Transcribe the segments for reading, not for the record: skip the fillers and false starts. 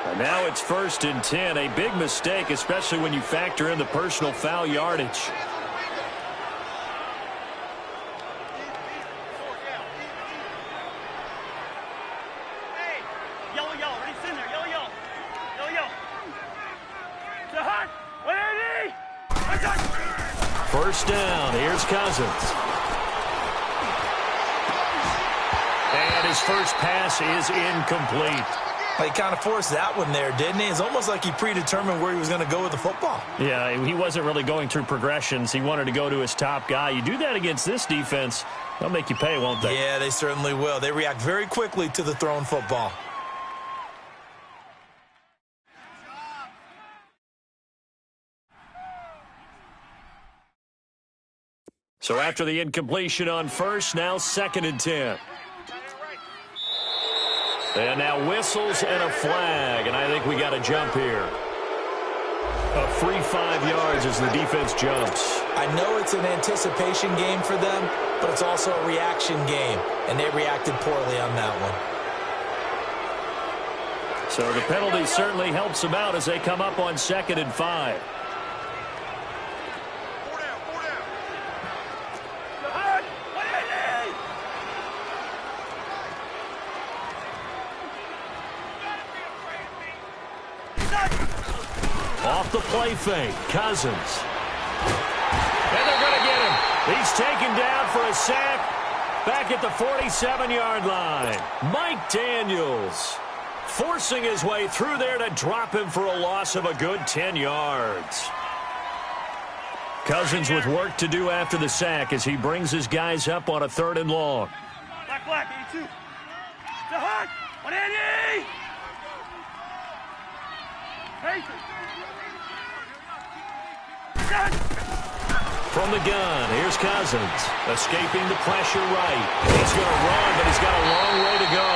And now it's 1st and 10. A big mistake, especially when you factor in the personal foul yardage. First down. Here's Cousins. And his first pass is incomplete. He kind of forced that one there, didn't he? It's almost like he predetermined where he was going to go with the football. Yeah, he wasn't really going through progressions. He wanted to go to his top guy. You do that against this defense, they'll make you pay, won't they? Yeah, they certainly will. They react very quickly to the thrown football. So after the incompletion on first, now 2nd and 10. And now whistles and a flag, and I think we got a jump here. A free 5 yards as the defense jumps. I know it's an anticipation game for them, but it's also a reaction game, and they reacted poorly on that one. So the penalty certainly helps them out as they come up on 2nd and 5. Off the play fake, Cousins. And they're going to get him. He's taken down for a sack back at the 47-yard line. Mike Daniels forcing his way through there to drop him for a loss of a good 10 yards. Cousins with work to do after the sack as he brings his guys up on a 3rd and long. Black, 82. The hut, 180. From the gun, here's Cousins. Escaping the pressure right. He's going to run, but he's got a long way to go.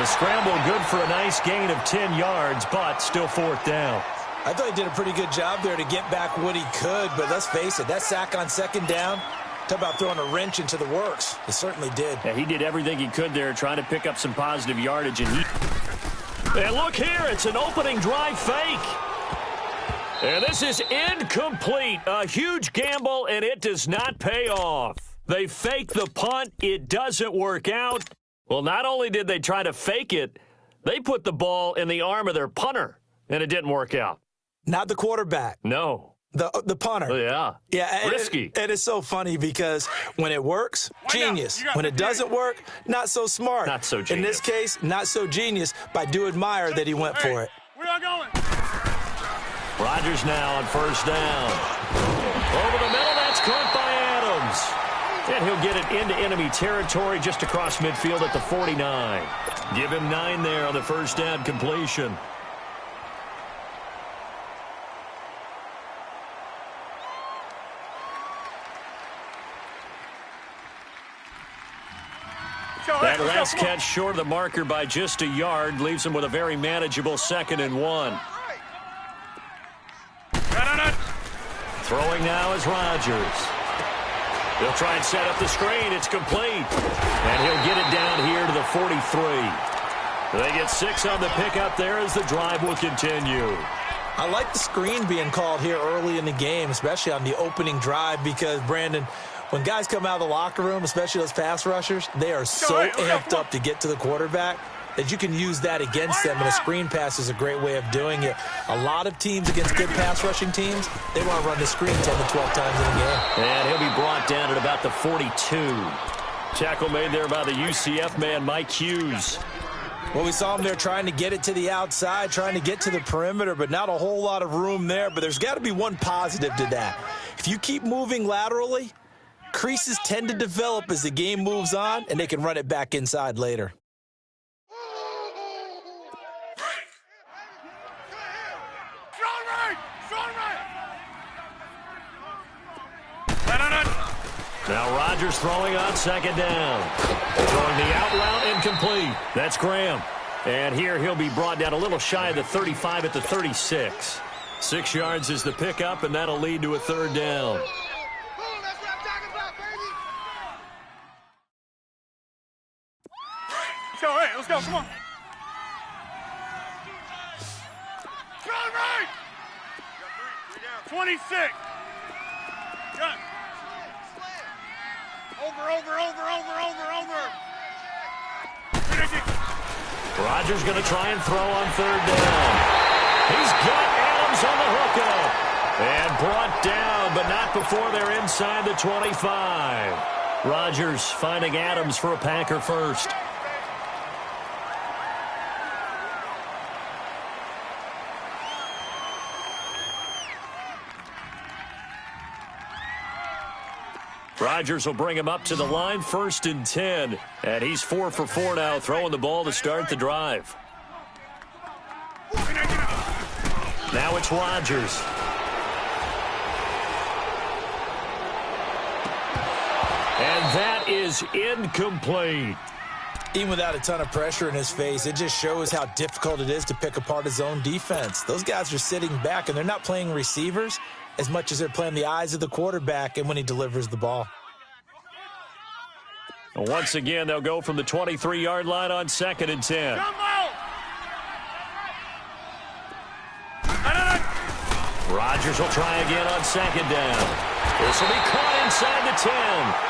The scramble good for a nice gain of 10 yards, but still 4th down. I thought he did a pretty good job there to get back what he could, but let's face it, that sack on 2nd down, talk about throwing a wrench into the works. It certainly did. Yeah, he did everything he could there trying to pick up some positive yardage. And look here, it's an opening drive fake. And this is incomplete. A huge gamble, and it does not pay off. They fake the punt. It doesn't work out. Well, not only did they try to fake it, they put the ball in the arm of their punter, and it didn't work out. Not the quarterback. No. The punter. Yeah. Yeah. Risky. And it's so funny because when it works, genius. When it doesn't work, not so smart. Not so genius. In this case, not so genius, but I do admire that he went for it. Where y'all going? Rodgers now on 1st down. Over the middle, that's caught by Adams. And he'll get it into enemy territory just across midfield at the 49. Give him 9 there on the 1st down completion. That last catch short of the marker by just a yard leaves him with a very manageable 2nd and 1. Throwing now is Rodgers. He'll try and set up the screen. It's complete. And he'll get it down here to the 43. They get 6 on the pickup there as the drive will continue. I like the screen being called here early in the game, especially on the opening drive, because, Brandon, when guys come out of the locker room, especially those pass rushers, they are so amped up to get to the quarterback that you can use that against them, and a screen pass is a great way of doing it. A lot of teams against good pass rushing teams, they want to run the screen 10 to 12 times in a game. And he'll be brought down at about the 42. Tackle made there by the UCF man, Mike Hughes. Well, we saw him there trying to get it to the outside, trying to get to the perimeter, but not a whole lot of room there. But there's got to be one positive to that. If you keep moving laterally, creases tend to develop as the game moves on, and they can run it back inside later. Now Rodgers throwing on 2nd down. Throwing the out route incomplete. That's Graham. And here he'll be brought down a little shy of the 35 at the 36. 6 yards is the pickup, and that'll lead to a 3rd down. Let's go, hey, let's go, come on. 26. Gun. Over. Rodgers going to try and throw on third down. He's got Adams on the hookup. And brought down, but not before they're inside the 25. Rodgers finding Adams for a Packer first. Rodgers will bring him up to the line, 1st and 10. And he's 4 for 4 now, throwing the ball to start the drive. Now it's Rodgers. And that is incomplete. Even without a ton of pressure in his face, it just shows how difficult it is to pick apart his own defense. Those guys are sitting back, and they're not playing receivers as much as they're playing the eyes of the quarterback and when he delivers the ball. Once again, they'll go from the 23-yard line on 2nd and 10. Rodgers will try again on 2nd down. This will be caught inside the 10.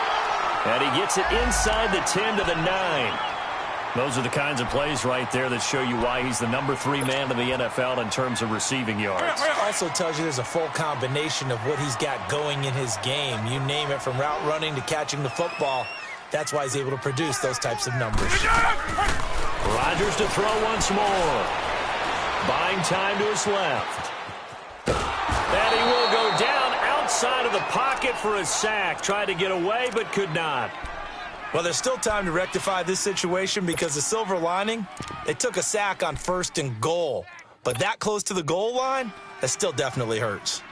And he gets it inside the 10 to the 9. Those are the kinds of plays right there that show you why he's the number 3 man in the NFL in terms of receiving yards. Also tells you there's a full combination of what he's got going in his game. You name it, from route running to catching the football. That's why he's able to produce those types of numbers. Rodgers to throw once more. Buying time to his left. And he will go down outside of the pocket for a sack. Tried to get away, but could not. Well, there's still time to rectify this situation because the silver lining, they took a sack on 1st and goal. But that close to the goal line, that still definitely hurts.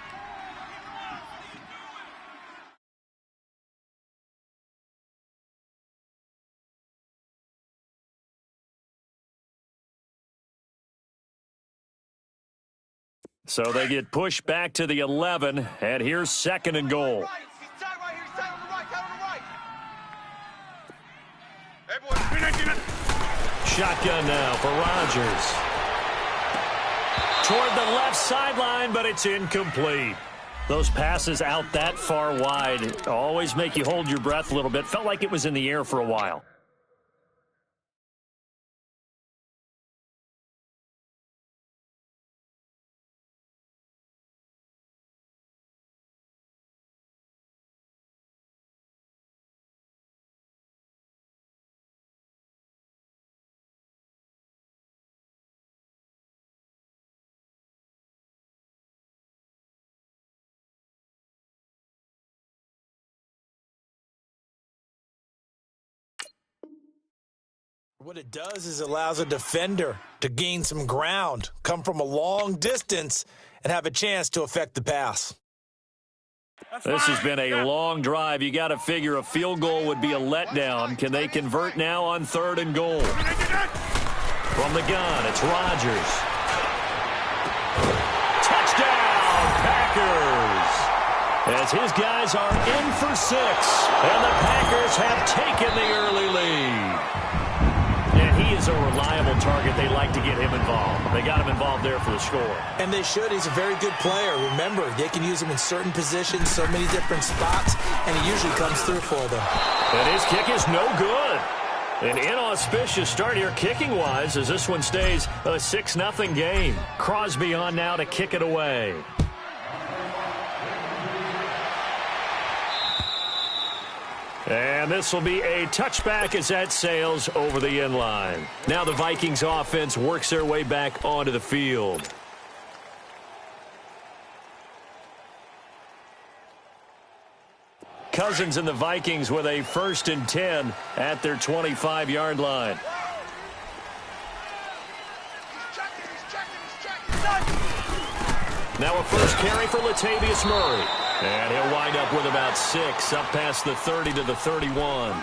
So they get pushed back to the 11, and here's 2nd and goal. Shotgun now for Rodgers. Toward the left sideline, but it's incomplete. Those passes out that far wide always make you hold your breath a little bit. Felt like it was in the air for a while. What it does is it allows a defender to gain some ground, come from a long distance, and have a chance to affect the pass. This has been a long drive. You got to figure a field goal would be a letdown. Can they convert now on 3rd and goal? From the gun, it's Rodgers. Touchdown, Packers! As his guys are in for 6, and the Packers have taken the early lead. And he is a reliable target. They like to get him involved. They got him involved there for the score. And they should. He's a very good player. Remember, they can use him in certain positions, so many different spots, and he usually comes through for them. And his kick is no good. An inauspicious start here kicking-wise as this one stays a 6-0 game. Crosby on now to kick it away. And this will be a touchback as that sails over the end line. Now the Vikings offense works their way back onto the field. Cousins and the Vikings with a 1st and 10 at their 25-yard line. Now a first carry for Latavius Murray. And he'll wind up with about 6, up past the 30 to the 31.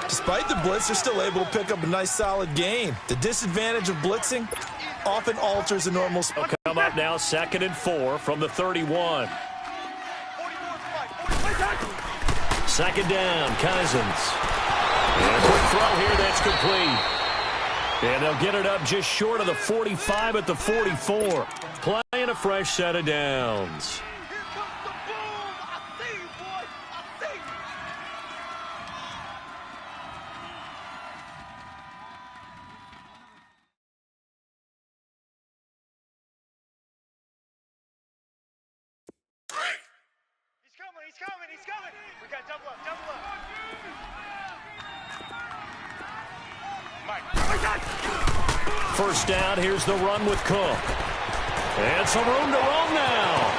Despite the blitz, they're still able to pick up a nice, solid gain. The disadvantage of blitzing often alters the normal. Come up now, 2nd and 4 from the 31. 2nd down, Cousins. And a quick throw here that's complete. And they'll get it up just short of the 45 at the 44. Playing a fresh set of downs. He's coming. We got double up. Mike. First down, here's the run with Cook. And some room to roam now.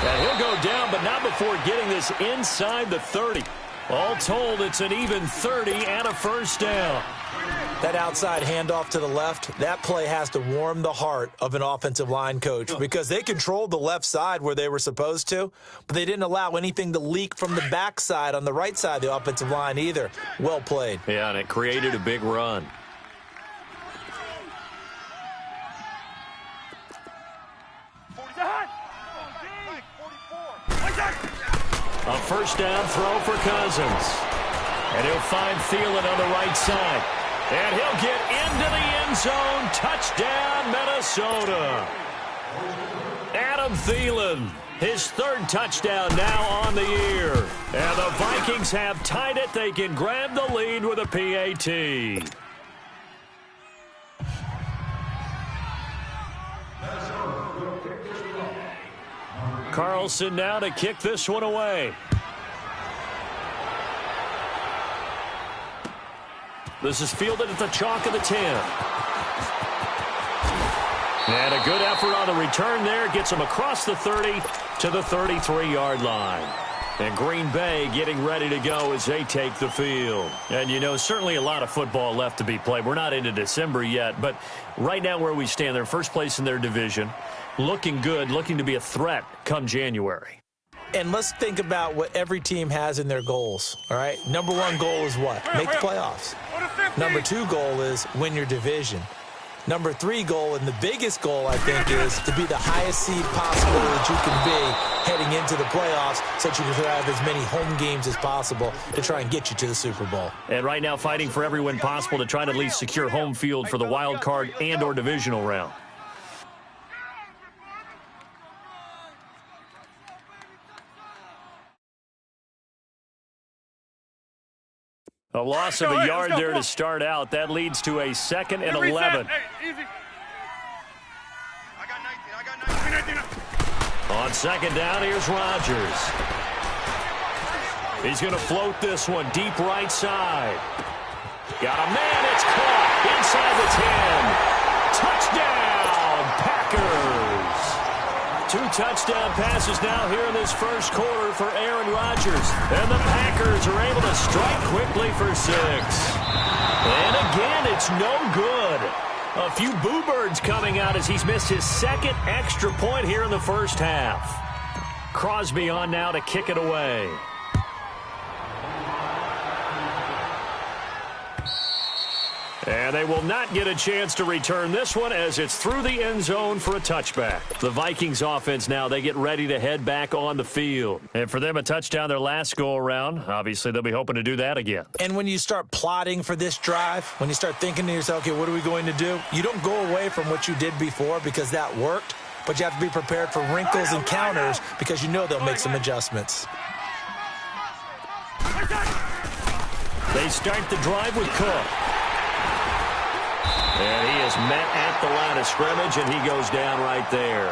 And he'll go down, but not before getting this inside the 30. All told, it's an even 30 and a first down. That outside handoff to the left, that play has to warm the heart of an offensive line coach because they controlled the left side where they were supposed to, but they didn't allow anything to leak from the backside on the right side of the offensive line either. Well played. Yeah, and it created a big run. A first down throw for Cousins. And he'll find Thielen on the right side. And he'll get into the end zone. Touchdown, Minnesota. Adam Thielen, his third touchdown now on the year. And the Vikings have tied it. They can grab the lead with a PAT. Carlson now to kick this one away. This is fielded at the chalk of the 10. And a good effort on the return there. Gets him across the 30 to the 33-yard line. And Green Bay getting ready to go as they take the field. And, you know, certainly a lot of football left to be played. We're not into December yet, but right now where we stand, they're first place in their division. Looking good, looking to be a threat come January. And let's think about what every team has in their goals, all right? Number one goal is what? Make the playoffs. Number two goal is win your division. Number three goal, and the biggest goal, I think, is to be the highest seed possible that you can be heading into the playoffs so that you can have as many home games as possible to try and get you to the Super Bowl. And right now fighting for every win possible to try to at least secure home field for the wild card and or divisional round. A loss of a yard there to start out. That leads to a 2nd and 11. Hey, easy. I got 19. On second down, here's Rodgers. He's going to float this one deep right side. Got a man. It's caught inside the 10. Touchdown, Packers. 2 touchdown passes now here in this first quarter for Aaron Rodgers. And the Packers are able to strike quickly for 6. And again, it's no good. A few boo birds coming out as he's missed his 2nd extra point here in the first half. Crosby on now to kick it away. And they will not get a chance to return this one as it's through the end zone for a touchback. The Vikings offense now, they get ready to head back on the field. And for them, a touchdown their last go-around. Obviously, they'll be hoping to do that again. And when you start plotting for this drive, when you start thinking to yourself, okay, what are we going to do? You don't go away from what you did before because that worked, but you have to be prepared for wrinkles and counters because you know they'll make some adjustments. They start the drive with Cook. And he is met at the line of scrimmage, and he goes down right there.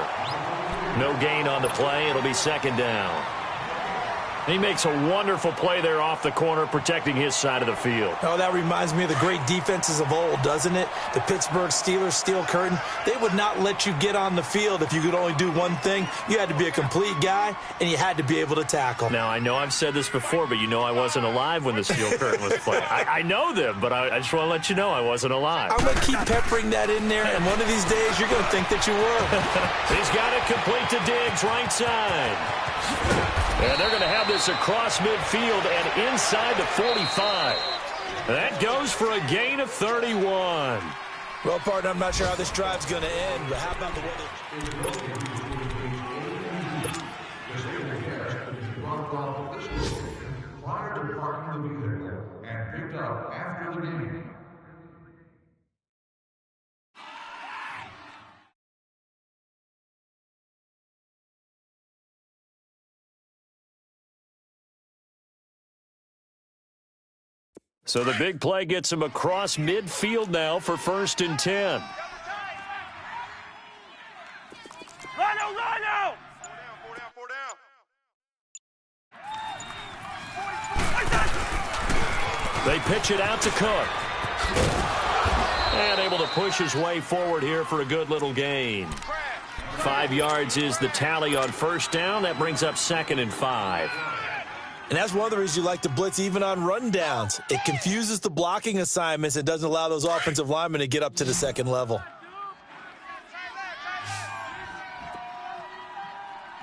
No gain on the play. It'll be 2nd down. He makes a wonderful play there off the corner, protecting his side of the field. Oh, that reminds me of the great defenses of old, doesn't it? The Pittsburgh Steelers steel curtain. They would not let you get on the field if you could only do one thing. You had to be a complete guy, and you had to be able to tackle. Now, I know I've said this before, but you know I wasn't alive when the steel curtain was played. I know them, but I just want to let you know I wasn't alive. I'm going to keep peppering that in there, and one of these days you're going to think that you were. He's got it complete to Diggs, right side. And they're going to have this across midfield and inside the 45. That goes for a gain of 31. Well, partner, I'm not sure how this drive's going to end, but how about the way Fire department will be there and picked up after the game. So the big play gets him across midfield now for 1st and 10. Rhino! Four down. They pitch it out to Cook. And able to push his way forward here for a good little gain. 5 yards is the tally on 1st down. That brings up 2nd and 5. And that's one of the reasons you like to blitz even on rundowns. It confuses the blocking assignments and doesn't allow those offensive linemen to get up to the 2nd level.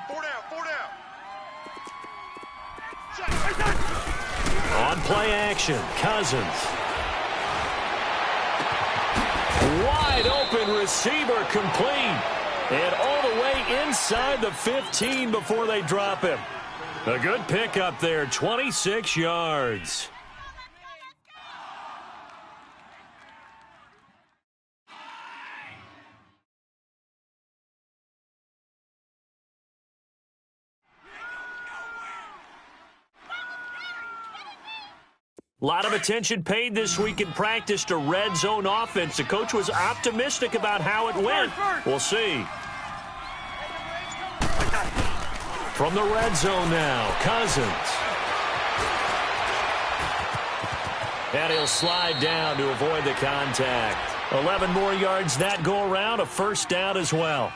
Four down. On play action, Cousins. Wide open receiver complete. And all the way inside the 15 before they drop him. A good pickup there, 26 yards. A lot of attention paid this week in practice to red zone offense. The coach was optimistic about how it went. We'll see. From the red zone now, Cousins. And he'll slide down to avoid the contact. 11 more yards that go around, a 1st down as well.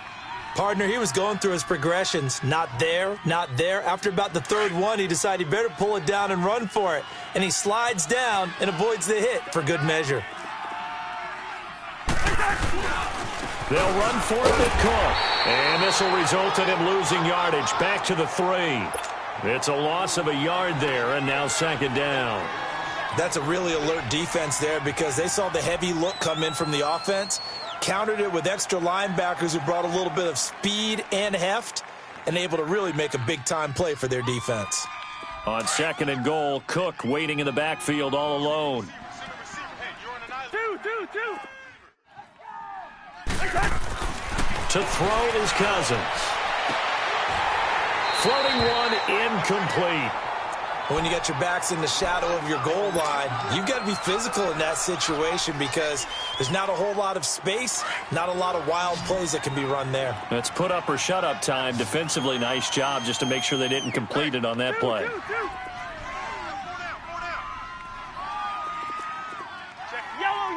Partner, he was going through his progressions. Not there, not there. After about the 3rd one, he decided he better pull it down and run for it. And he slides down and avoids the hit for good measure. They'll run 4th at Cook. And this will result in him losing yardage back to the 3. It's a loss of a yard there, and now 2nd down. That's a really alert defense there because they saw the heavy look come in from the offense, countered it with extra linebackers who brought a little bit of speed and heft, and able to really make a big-time play for their defense. On 2nd and goal, Cook waiting in the backfield all alone. Two. To throw is Cousins. Floating one, incomplete. When you got your backs in the shadow of your goal line, you've got to be physical in that situation because there's not a whole lot of space, not a lot of wild plays that can be run there. It's put up or shut up time. Defensively, nice job just to make sure they didn't complete it on that play. Yellow.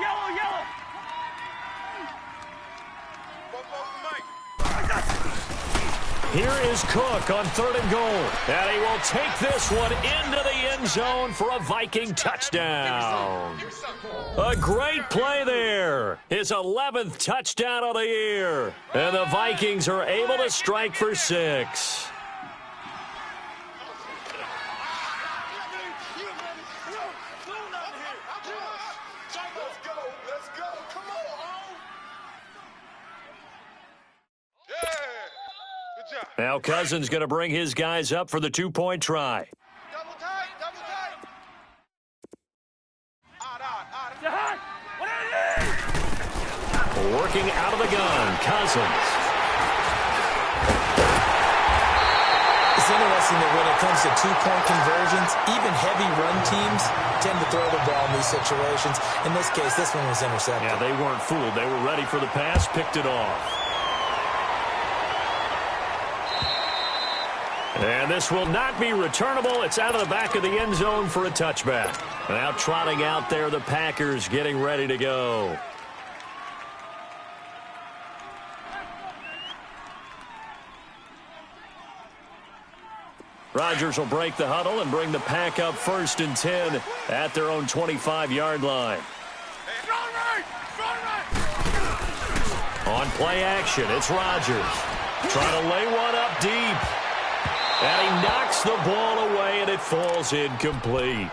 Here is Cook on 3rd and goal. And he will take this one into the end zone for a Viking touchdown. A great play there. His 11th touchdown of the year. And the Vikings are able to strike for 6. Now Cousins going to bring his guys up for the 2-point try. Double tight. Working out of the gun, Cousins. It's interesting that when it comes to 2-point conversions, even heavy run teams tend to throw the ball in these situations. In this case, this one was intercepted. Yeah, they weren't fooled. They were ready for the pass, picked it off. And this will not be returnable. It's out of the back of the end zone for a touchback. Now trotting out there, the Packers getting ready to go. Rodgers will break the huddle and bring the pack up 1st and 10 at their own 25-yard line. On play action, it's Rodgers. Trying to lay one up deep. And he knocks the ball away, and it falls incomplete.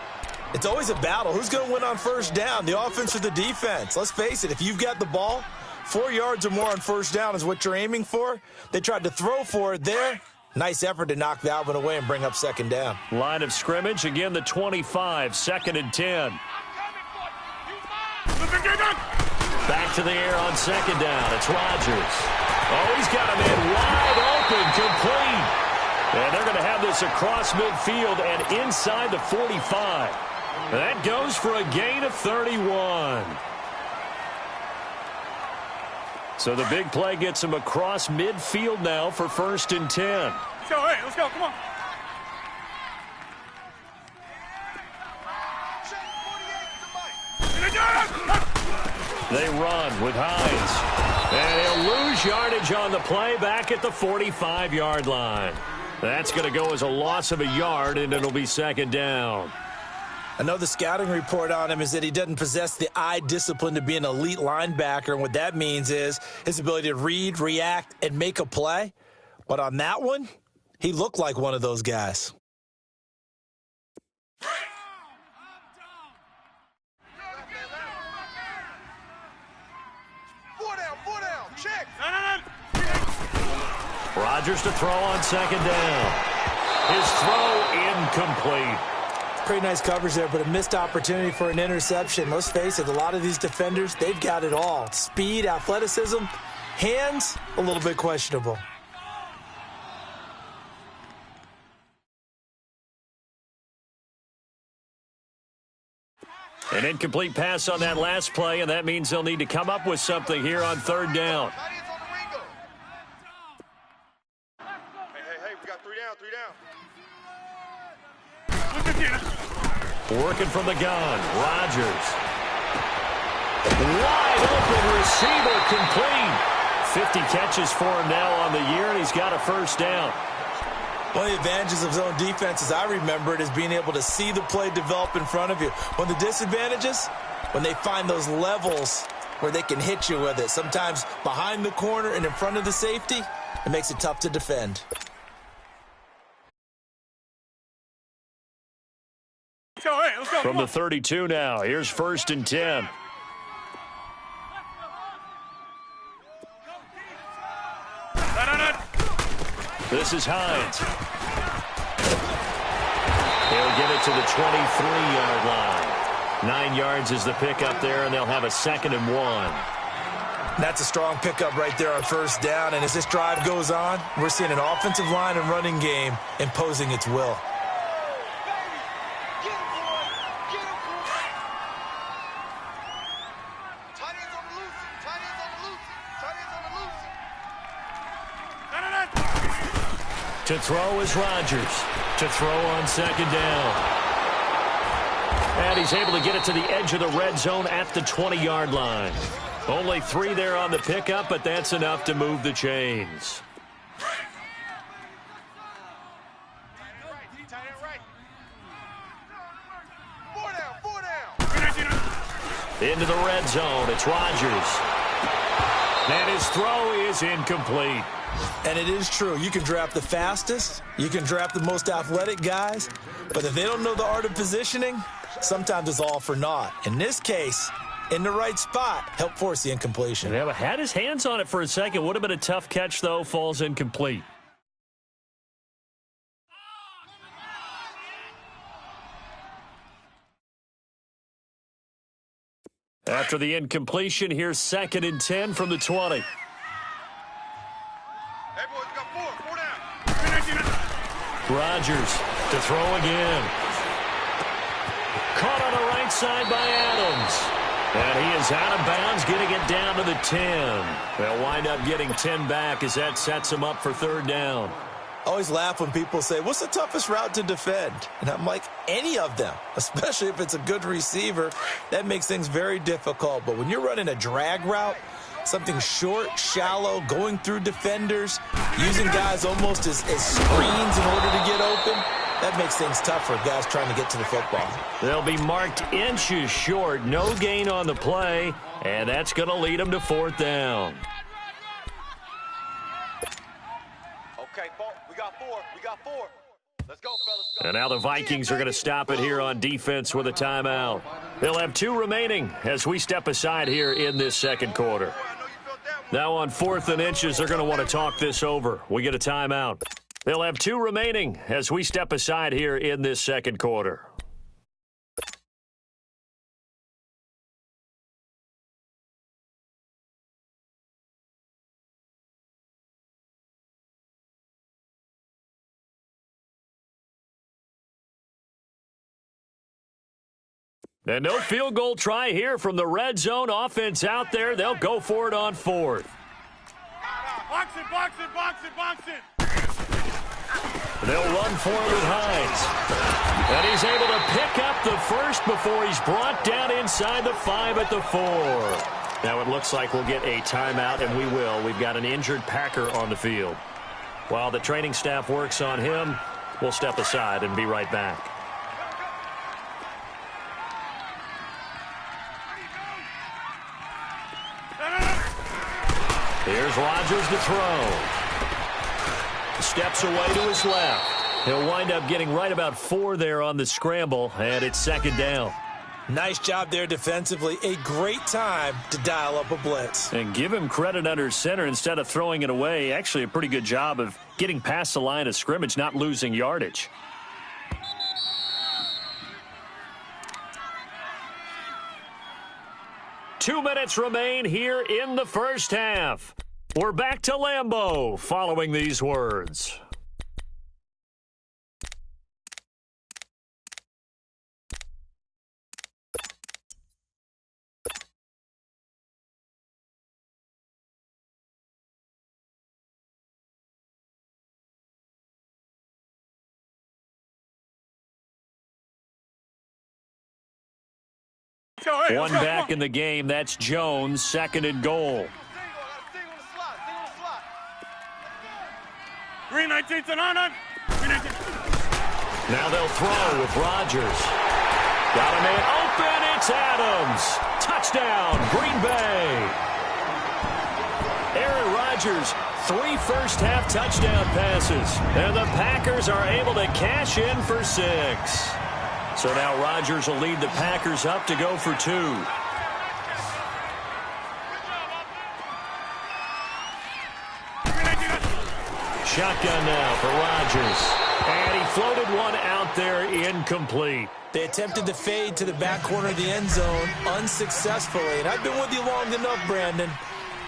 It's always a battle. Who's going to win on 1st down, the offense or the defense? Let's face it, if you've got the ball, 4 yards or more on 1st down is what you're aiming for. They tried to throw for it there. Nice effort to knock that one away and bring up 2nd down. Line of scrimmage, again the 25, 2nd and 10. Back to the air on 2nd down. It's Rodgers. Oh, he's got him in wide open, complete. And they're going to have this across midfield and inside the 45. That goes for a gain of 31. So the big play gets him across midfield now for 1st and 10. Let's go, hey, let's go, come on. They run with Hines. And he'll lose yardage on the play back at the 45-yard line. That's going to go as a loss of a yard, and it'll be 2nd down. I know the scouting report on him is that he doesn't possess the eye discipline to be an elite linebacker, and what that means is his ability to read, react, and make a play. But on that one, he looked like one of those guys. Four down, check. Rodgers to throw on 2nd down. His throw incomplete. Pretty nice coverage there, but a missed opportunity for an interception. Let's face it, a lot of these defenders, they've got it all. Speed, athleticism, hands, a little bit questionable. An incomplete pass on that last play, and that means they'll need to come up with something here on 3rd down. Hey, we got three down. Working from the gun, Rodgers. Wide open receiver complete. 50 catches for him now on the year, and he's got a 1st down. One of the advantages of zone defense, as I remember it, is being able to see the play develop in front of you. One of the disadvantages, when they find those levels where they can hit you with it, sometimes behind the corner and in front of the safety, it makes it tough to defend. Let's go. From the 32 now, here's 1st and 10. This is Hines. He'll get it to the 23-yard line. 9 yards is the pickup there, and they'll have a 2nd and 1. That's a strong pickup right there on 1st down, and as this drive goes on, we're seeing an offensive line and running game imposing its will. To throw is Rodgers. To throw on 2nd down. And he's able to get it to the edge of the red zone at the 20-yard line. Only 3 there on the pickup, but that's enough to move the chains. Into the red zone, it's Rodgers. And his throw is incomplete. And it is true. You can draft the fastest, you can draft the most athletic guys, but if they don't know the art of positioning, sometimes it's all for naught. In this case, in the right spot, help force the incompletion. Yeah, but had his hands on it for a second. Would have been a tough catch, though. Falls incomplete. After the incompletion, here's 2nd and 10 from the 20. Hey, boys, we got four down. Rodgers to throw again. Caught on the right side by Adams. And he is out of bounds, getting it down to the 10. They'll wind up getting 10 back as that sets him up for 3rd down. I always laugh when people say, what's the toughest route to defend? And I'm like, any of them, especially if it's a good receiver. That makes things very difficult. But when you're running a drag route, something short, shallow, going through defenders, using guys almost as screens in order to get open, that makes things tough for guys trying to get to the football. They'll be marked inches short. No gain on the play, and that's going to lead them to 4th down. Okay, we got four. Let's go, fellas. And now the Vikings are going to stop it here on defense with a timeout. They'll have 2 remaining as we step aside here in this 2nd quarter. Now on 4th and inches, they're going to want to talk this over. We get a timeout. They'll have 2 remaining as we step aside here in this 2nd quarter. And no field goal try here from the red zone. Offense out there. They'll go for it on fourth. Box it, box it, box it, box it. They'll run for it with Hines. And he's able to pick up the first before he's brought down inside the 5 at the 4. Now it looks like we'll get a timeout, and we will. We've got an injured Packer on the field. While the training staff works on him, we'll step aside and be right back. Here's Rodgers to throw. Steps away to his left. He'll wind up getting right about 4 there on the scramble, and it's second down. Nice job there defensively. A great time to dial up a blitz. And give him credit under center instead of throwing it away. Actually a pretty good job of getting past the line of scrimmage, not losing yardage. Two minutes remain here in the first half. We're back to Lambeau following these words. One back in the game. That's Jones. Second and goal. Green 19 to 9. Now they'll throw with Rodgers. Got a man open. It's Adams. Touchdown, Green Bay. Aaron Rodgers, 3 first-half touchdown passes. And the Packers are able to cash in for 6. So now Rodgers will lead the Packers up to go for 2. Shotgun now for Rodgers. And he floated one out there incomplete. They attempted to fade to the back corner of the end zone unsuccessfully. And I've been with you long enough, Brandon.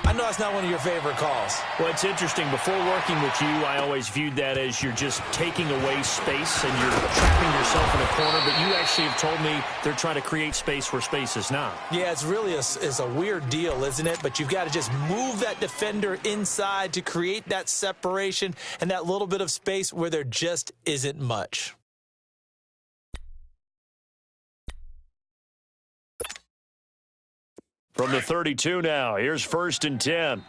I know it's not one of your favorite calls. Well, it's interesting. Before working with you, I always viewed that as you're just taking away space and you're trapping yourself in a corner. But you actually have told me they're trying to create space where space is not. Yeah, it's really a weird deal, isn't it? But you've got to just move that defender inside to create that separation and that little bit of space where there just isn't much. From the 32 now, here's 1st and 10.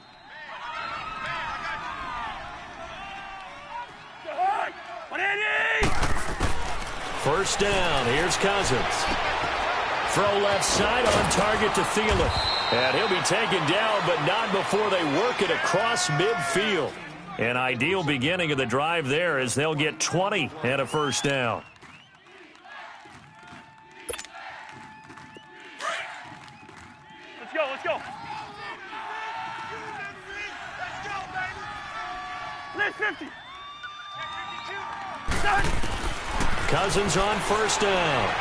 First down, here's Cousins. Throw left side on target to Thielen. And he'll be taken down, but not before they work it across midfield. An ideal beginning of the drive there as they'll get 20 and a first down. Let's go. Let's 50. Cousins on first down.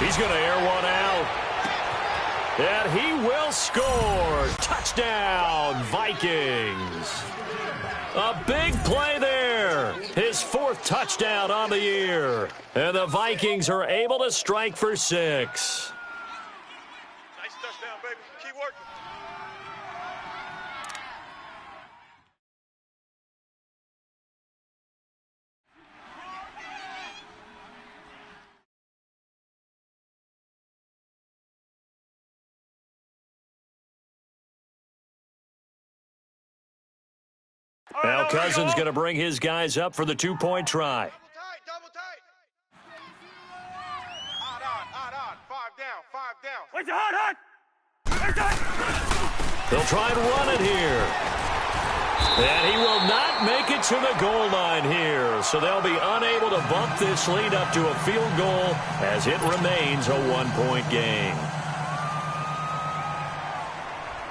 He's going to air one out. And he will score. Touchdown, Vikings. A big play there. His 4th touchdown on the year. And the Vikings are able to strike for 6. Touchdown, baby. Keep working. Now Cousins going to bring his guys up for the 2-point try. Double tight. Odd. 5 down. Wait, hot. They'll try and run it here. And he will not make it to the goal line here. So they'll be unable to bump this lead up to a field goal as it remains a 1-point game.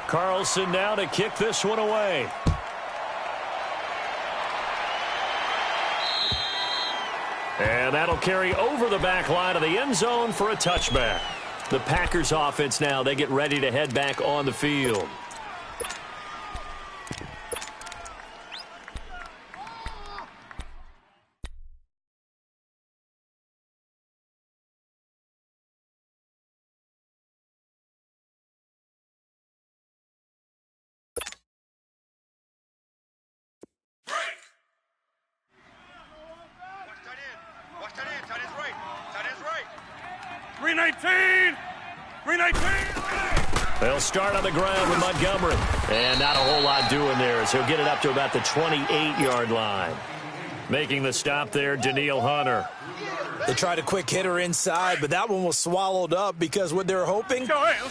Carlson now to kick this one away. And that'll carry over the back line of the end zone for a touchback. The Packers offense now, they get ready to head back on the field. 319. 319. They'll start on the ground with Montgomery. And not a whole lot doing there as he'll get it up to about the 28-yard line. Making the stop there, Daniil Hunter. They tried a quick hitter inside, but that one was swallowed up because what they're hoping,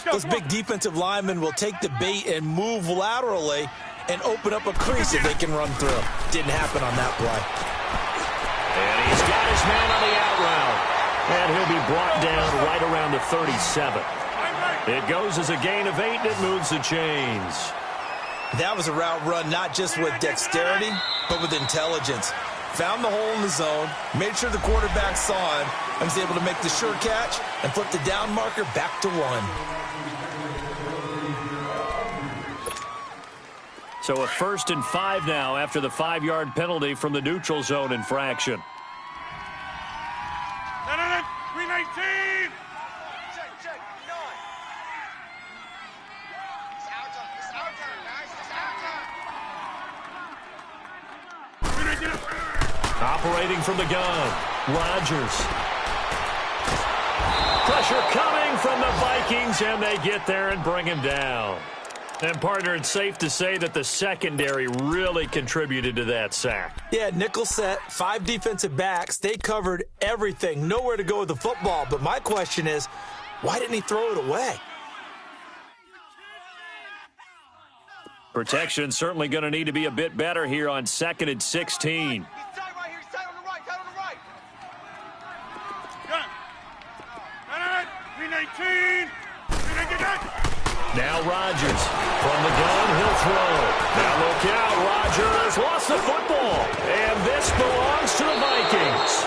those big defensive linemen will take the bait and move laterally and open up a crease if they can run through. Didn't happen on that play. And he's got his man on the out route. And he'll be brought down right around the 37. It goes as a gain of 8, and it moves the chains. That was a route run not just with dexterity, but with intelligence. Found the hole in the zone, made sure the quarterback saw him, and was able to make the sure catch and flip the down marker back to 1. So a 1st and 5 now after the 5-yard penalty from the neutral zone infraction. 319. Check. Come on. It's our time. It's our time, guys. It's our time. Operating from the gun, Rodgers. Pressure coming from the Vikings, and they get there and bring him down. And, partner, it's safe to say that the secondary really contributed to that sack. Yeah, nickel set, 5 defensive backs. They covered everything. Nowhere to go with the football. But my question is, why didn't he throw it away? Protection certainly going to need to be a bit better here on 2nd and 16. He's tight right here. He's tight on the right. Tight on the right. Gun. 319. 319. Now Rodgers from the gun, he'll throw. Now look out, Rodgers lost the football. And this belongs to the Vikings.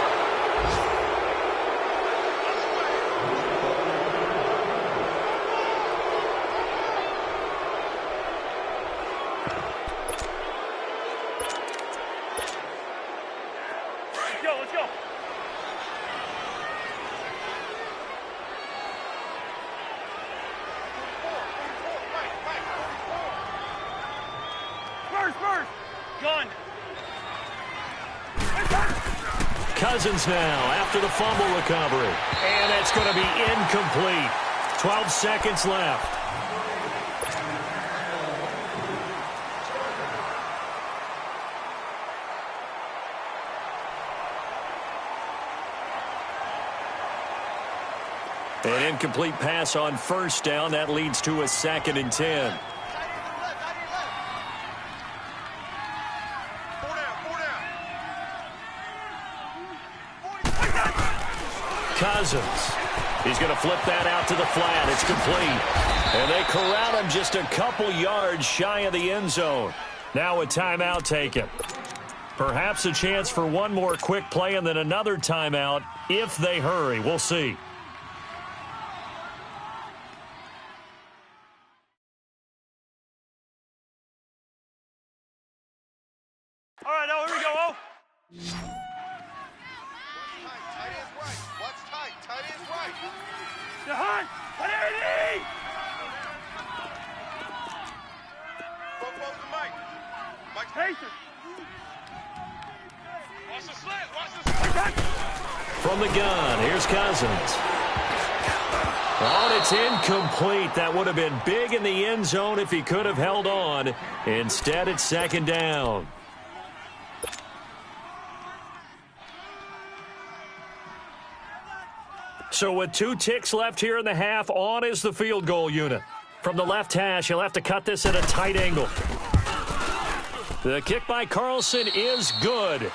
Let's go. First. Gun. Cousins now after the fumble recovery. And it's going to be incomplete. 12 seconds left. An incomplete pass on 1st down. That leads to a 2nd and 10. Cousins. He's going to flip that out to the flat. It's complete. And they corral him just a couple yards shy of the end zone. Now a timeout taken. Perhaps a chance for one more quick play and then another timeout if they hurry. We'll see. All right, now here we go. Tight is right. What's tight? Tight is right. The hunt. Both the Mike. Mike. Pacer. Watch the slant. From the gun, here's Cousins. Oh, and it's incomplete. That would have been big in the end zone if he could have held on. Instead, it's 2nd down. So with 2 ticks left here in the half, on is the field goal unit. From the left hash, he'll have to cut this at a tight angle. The kick by Carlson is good.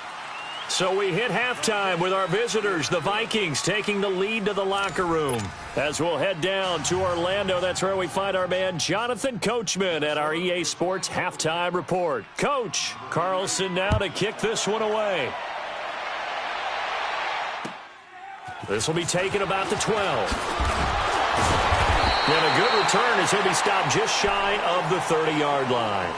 So we hit halftime with our visitors, the Vikings, taking the lead to the locker room. As we'll head down to Orlando, that's where we find our man Jonathan Coachman at our EA Sports Halftime Report. Coach, Carlson now to kick this one away. This will be taken about the 12. And a good return as he'll be stopped just shy of the 30-yard line.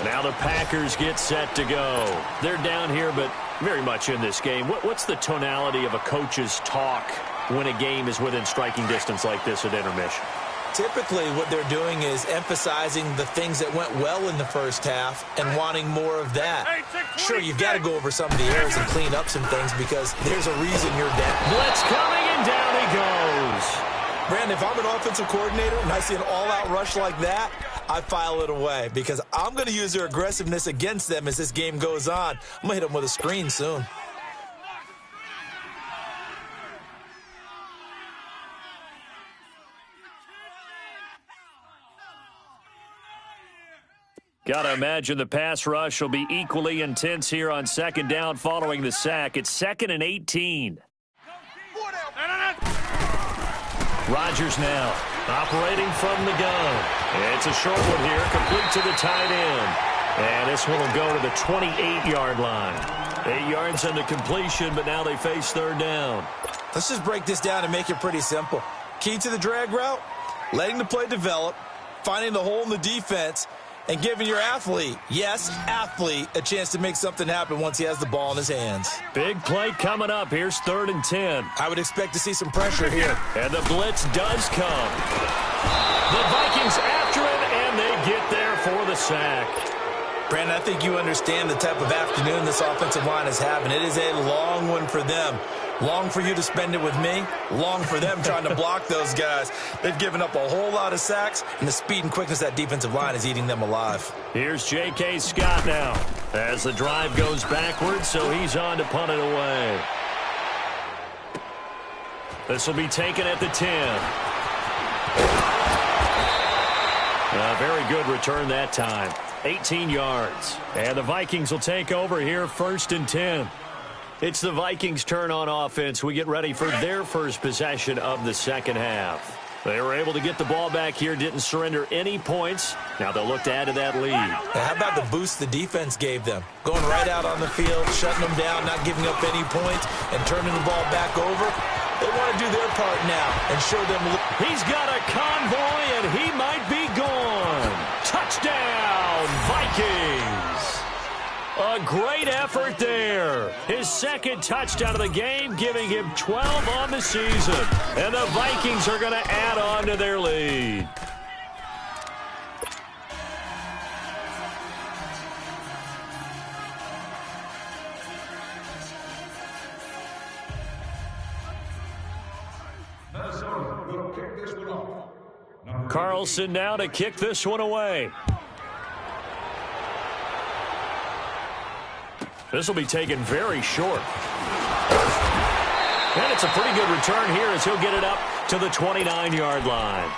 Now the Packers get set to go. They're down here, but very much in this game. What's the tonality of a coach's talk when a game is within striking distance like this at intermission? Typically, what they're doing is emphasizing the things that went well in the first half and wanting more of that. Sure, you've got to go over some of the errors and clean up some things because there's a reason you're down. Blitz coming, and down he goes. Brandon, if I'm an offensive coordinator and I see an all-out rush like that, I file it away because I'm going to use their aggressiveness against them as this game goes on. I'm going to hit them with a screen soon. Got to imagine the pass rush will be equally intense here on second down following the sack. It's 2nd and 18. Rodgers now operating from the gun. It's a short one here, complete to the tight end. And this one will go to the 28-yard line. 8 yards on the completion, but now they face third down. Let's just break this down and make it pretty simple. Key to the drag route, letting the play develop, finding the hole in the defense, and giving your athlete, yes, athlete, a chance to make something happen once he has the ball in his hands. Big play coming up. Here's 3rd and 10. I would expect to see some pressure here. And the blitz does come. The Vikings after him, and they get there for the sack. Brandon, I think you understand the type of afternoon this offensive line is having. It is a long one for them. Long for you to spend it with me. Long for them trying to block those guys. They've given up a whole lot of sacks, and the speed and quickness of that defensive line is eating them alive. Here's J.K. Scott now as the drive goes backwards, so he's on to punt it away. This will be taken at the 10. A very good return that time. 18 yards. And the Vikings will take over here, 1st and 10. It's the Vikings' turn on offense. We get ready for their first possession of the second half. They were able to get the ball back here, didn't surrender any points. Now they'll look to add to that lead. Now, how about the boost the defense gave them? Going right out on the field, shutting them down, not giving up any points, and turning the ball back over. They want to do their part now and show them. He's got a convoy, and he might be gone. Touchdown, Vikings. A great effort there. His 2nd touchdown of the game, giving him 12 on the season. And the Vikings are going to add on to their lead. Carlson now to kick this one away. This will be taken very short. And it's a pretty good return here as he'll get it up to the 29-yard line.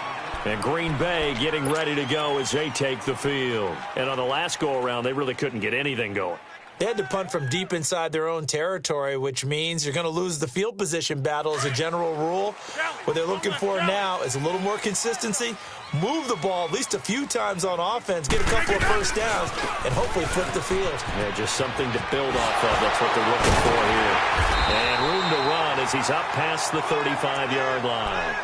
And Green Bay getting ready to go as they take the field. And on the last go-around, they really couldn't get anything going. They had to punt from deep inside their own territory, which means you're going to lose the field position battle as a general rule. What they're looking for now is a little more consistency, move the ball at least a few times on offense, get a couple of first downs, and hopefully flip the field. Yeah, just something to build off of. That's what they're looking for here. And room to run as he's up past the 35-yard line.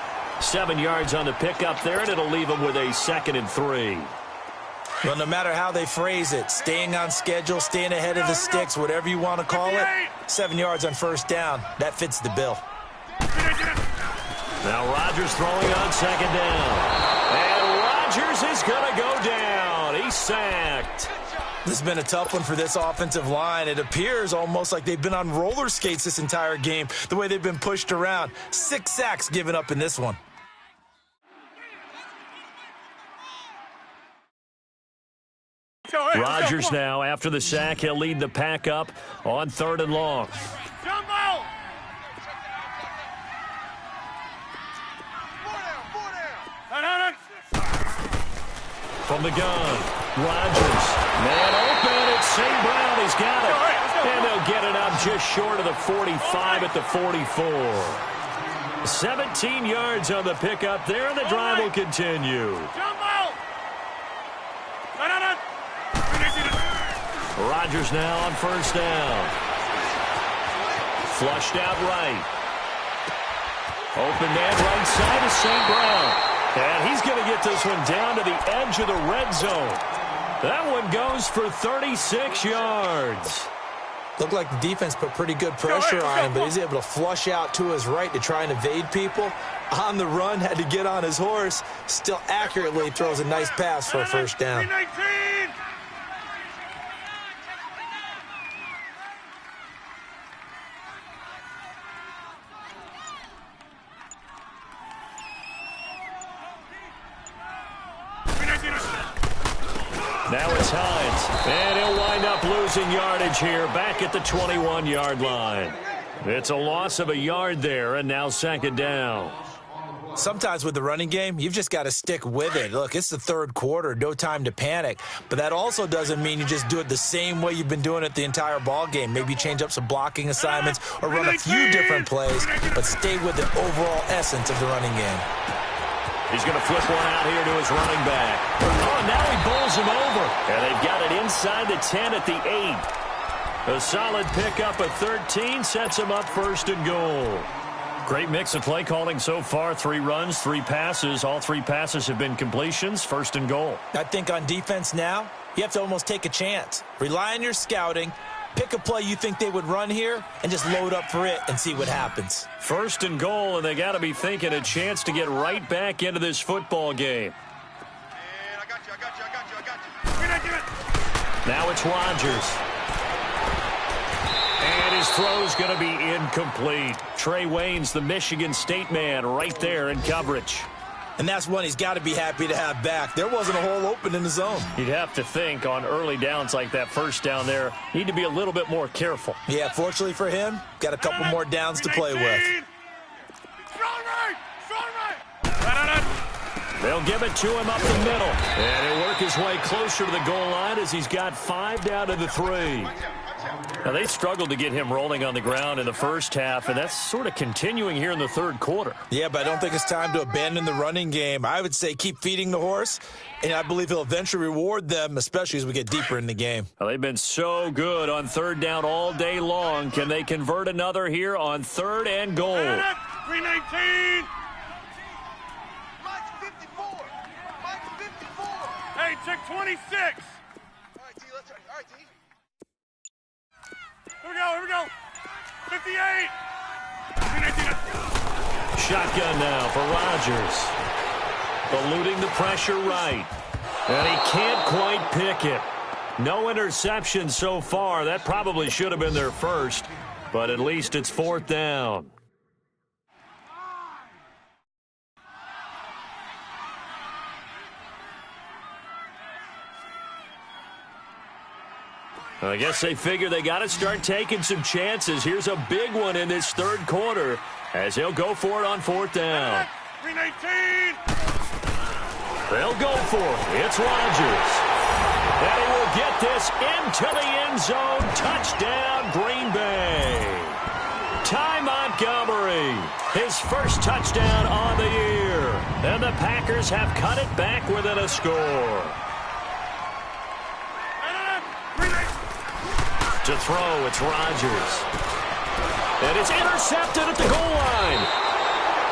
7 yards on the pickup there, and it'll leave him with a 2nd and 3. Well, no matter how they phrase it, staying on schedule, staying ahead of the sticks, whatever you want to call it, 7 yards on first down, that fits the bill. Now Rodgers throwing on 2nd down. And Rodgers is going to go down. He's sacked. This has been a tough one for this offensive line. It appears almost like they've been on roller skates this entire game, the way they've been pushed around. 6 sacks given up in this one. Rodgers now, after the sack, he'll lead the pack up on 3rd and long. Jumbo! From the gun, Rodgers. Man open, it's St. Brown. He's got it. And they'll get it up just short of the 45 at the 44. 17 yards on the pickup there, and the drive will continue. Jumbo! Rodgers now on first down. Flushed out right. Open man right side is St. Brown. And he's going to get this one down to the edge of the red zone. That one goes for 36 yards. Looked like the defense put pretty good pressure on him, but he's able to flush out to his right to try and evade people. On the run, had to get on his horse. Still accurately throws a nice pass for a first down. Now it's Hines, and he'll wind up losing yardage here back at the 21-yard line. It's a loss of a yard there, and now second down. Sometimes with the running game, you've just got to stick with it. Look, it's the third quarter, no time to panic. But that also doesn't mean you just do it the same way you've been doing it the entire ball game. Maybe change up some blocking assignments or run a few different plays, but stay with the overall essence of the running game. He's going to flip one out here to his running back. Oh, now he bowls him over. And they've got it inside the 10 at the 8. A solid pickup of 13 sets him up first and goal. Great mix of play calling so far. 3 runs, 3 passes. All 3 passes have been completions. First and goal. I think on defense now, you have to almost take a chance. Rely on your scouting. Pick a play you think they would run here and just load up for it and see what happens. First and goal, and they got to be thinking a chance to get right back into this football game. And I got you. Now it's Rodgers. And his throw's going to be incomplete. Trey Wayne's the Michigan State man right there in coverage. And that's one he's got to be happy to have back. There wasn't a hole open in the zone. You'd have to think on early downs like that first down there, need to be a little bit more careful. Yeah, fortunately for him, got a couple more downs to play with. Strong right. They'll give it to him up the middle. And he'll work his way closer to the goal line as he's got 5 down to the 3. Now, they struggled to get him rolling on the ground in the first half, and that's sort of continuing here in the third quarter. Yeah, but I don't think it's time to abandon the running game. I would say keep feeding the horse, and I believe he'll eventually reward them, especially as we get deeper in the game. Well, they've been so good on third down all day long. Can they convert another here on third and goal? 319. Mike's 54. Mike's 54. Hey, check 26. All right, D, let's try. All right, D. Here we go. 58. 319. Shotgun now for Rodgers. Eluding the pressure right. And he can't quite pick it. No interception so far. That probably should have been their first. But at least it's 4th down. I guess they figure they got to start taking some chances. Here's a big one in this third quarter as he'll go for it on 4th down. 319. They'll go for it. It's Rodgers. And he will get this into the end zone. Touchdown, Green Bay. Ty Montgomery, his first touchdown on the year. And the Packers have cut it back within a score. To throw, it's Rodgers. And it's intercepted at the goal line.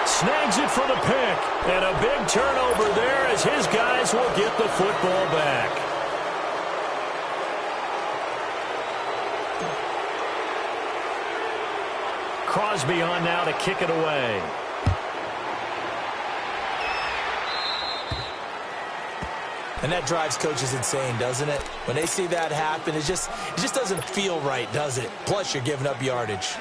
Snags it for the pick. And a big turnover there as his guys will get the football back. Crosby on now to kick it away. And that drives coaches insane, doesn't it? When they see that happen, it just doesn't feel right, does it? Plus, you're giving up yardage.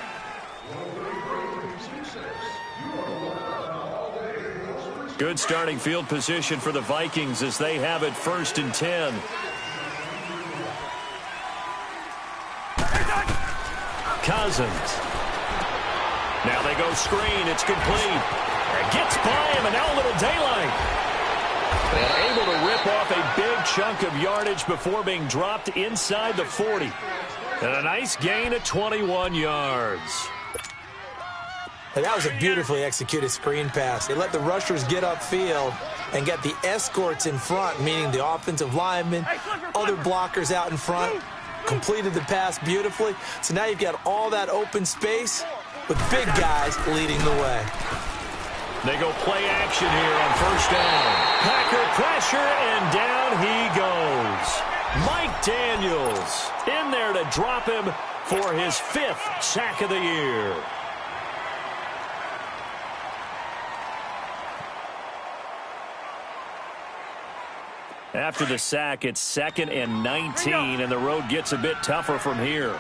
Good starting field position for the Vikings as they have it 1st and 10. Cousins. Now they go screen. It's complete. It gets by him, and now a little daylight. And able to rip off a big chunk of yardage before being dropped inside the 40. And a nice gain of 21 yards. And that was a beautifully executed screen pass. They let the rushers get upfield and get the escorts in front, meaning the offensive linemen, other blockers out in front, completed the pass beautifully. So now you've got all that open space with big guys leading the way. They go play action here on 1st down. Packer pressure, and down he goes. Mike Daniels in there to drop him for his 5th sack of the year. After the sack, it's 2nd and 19, and the road gets a bit tougher from here.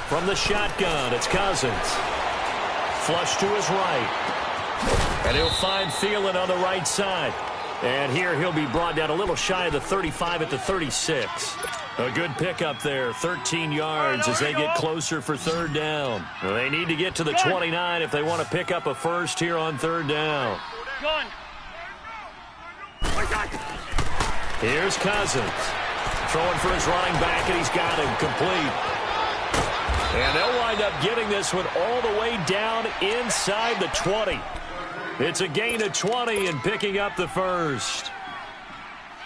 From the shotgun, it's Cousins. Flush to his right. And he'll find Thielen on the right side. And here he'll be brought down a little shy of the 35 at the 36. A good pickup there, 13 yards as they get closer for third down. They need to get to the 29 if they want to pick up a first here on third down. Here's Cousins. Throwing for his running back, and he's got him complete. And they'll wind up getting this one all the way down inside the 20. It's a gain of 20 and picking up the first.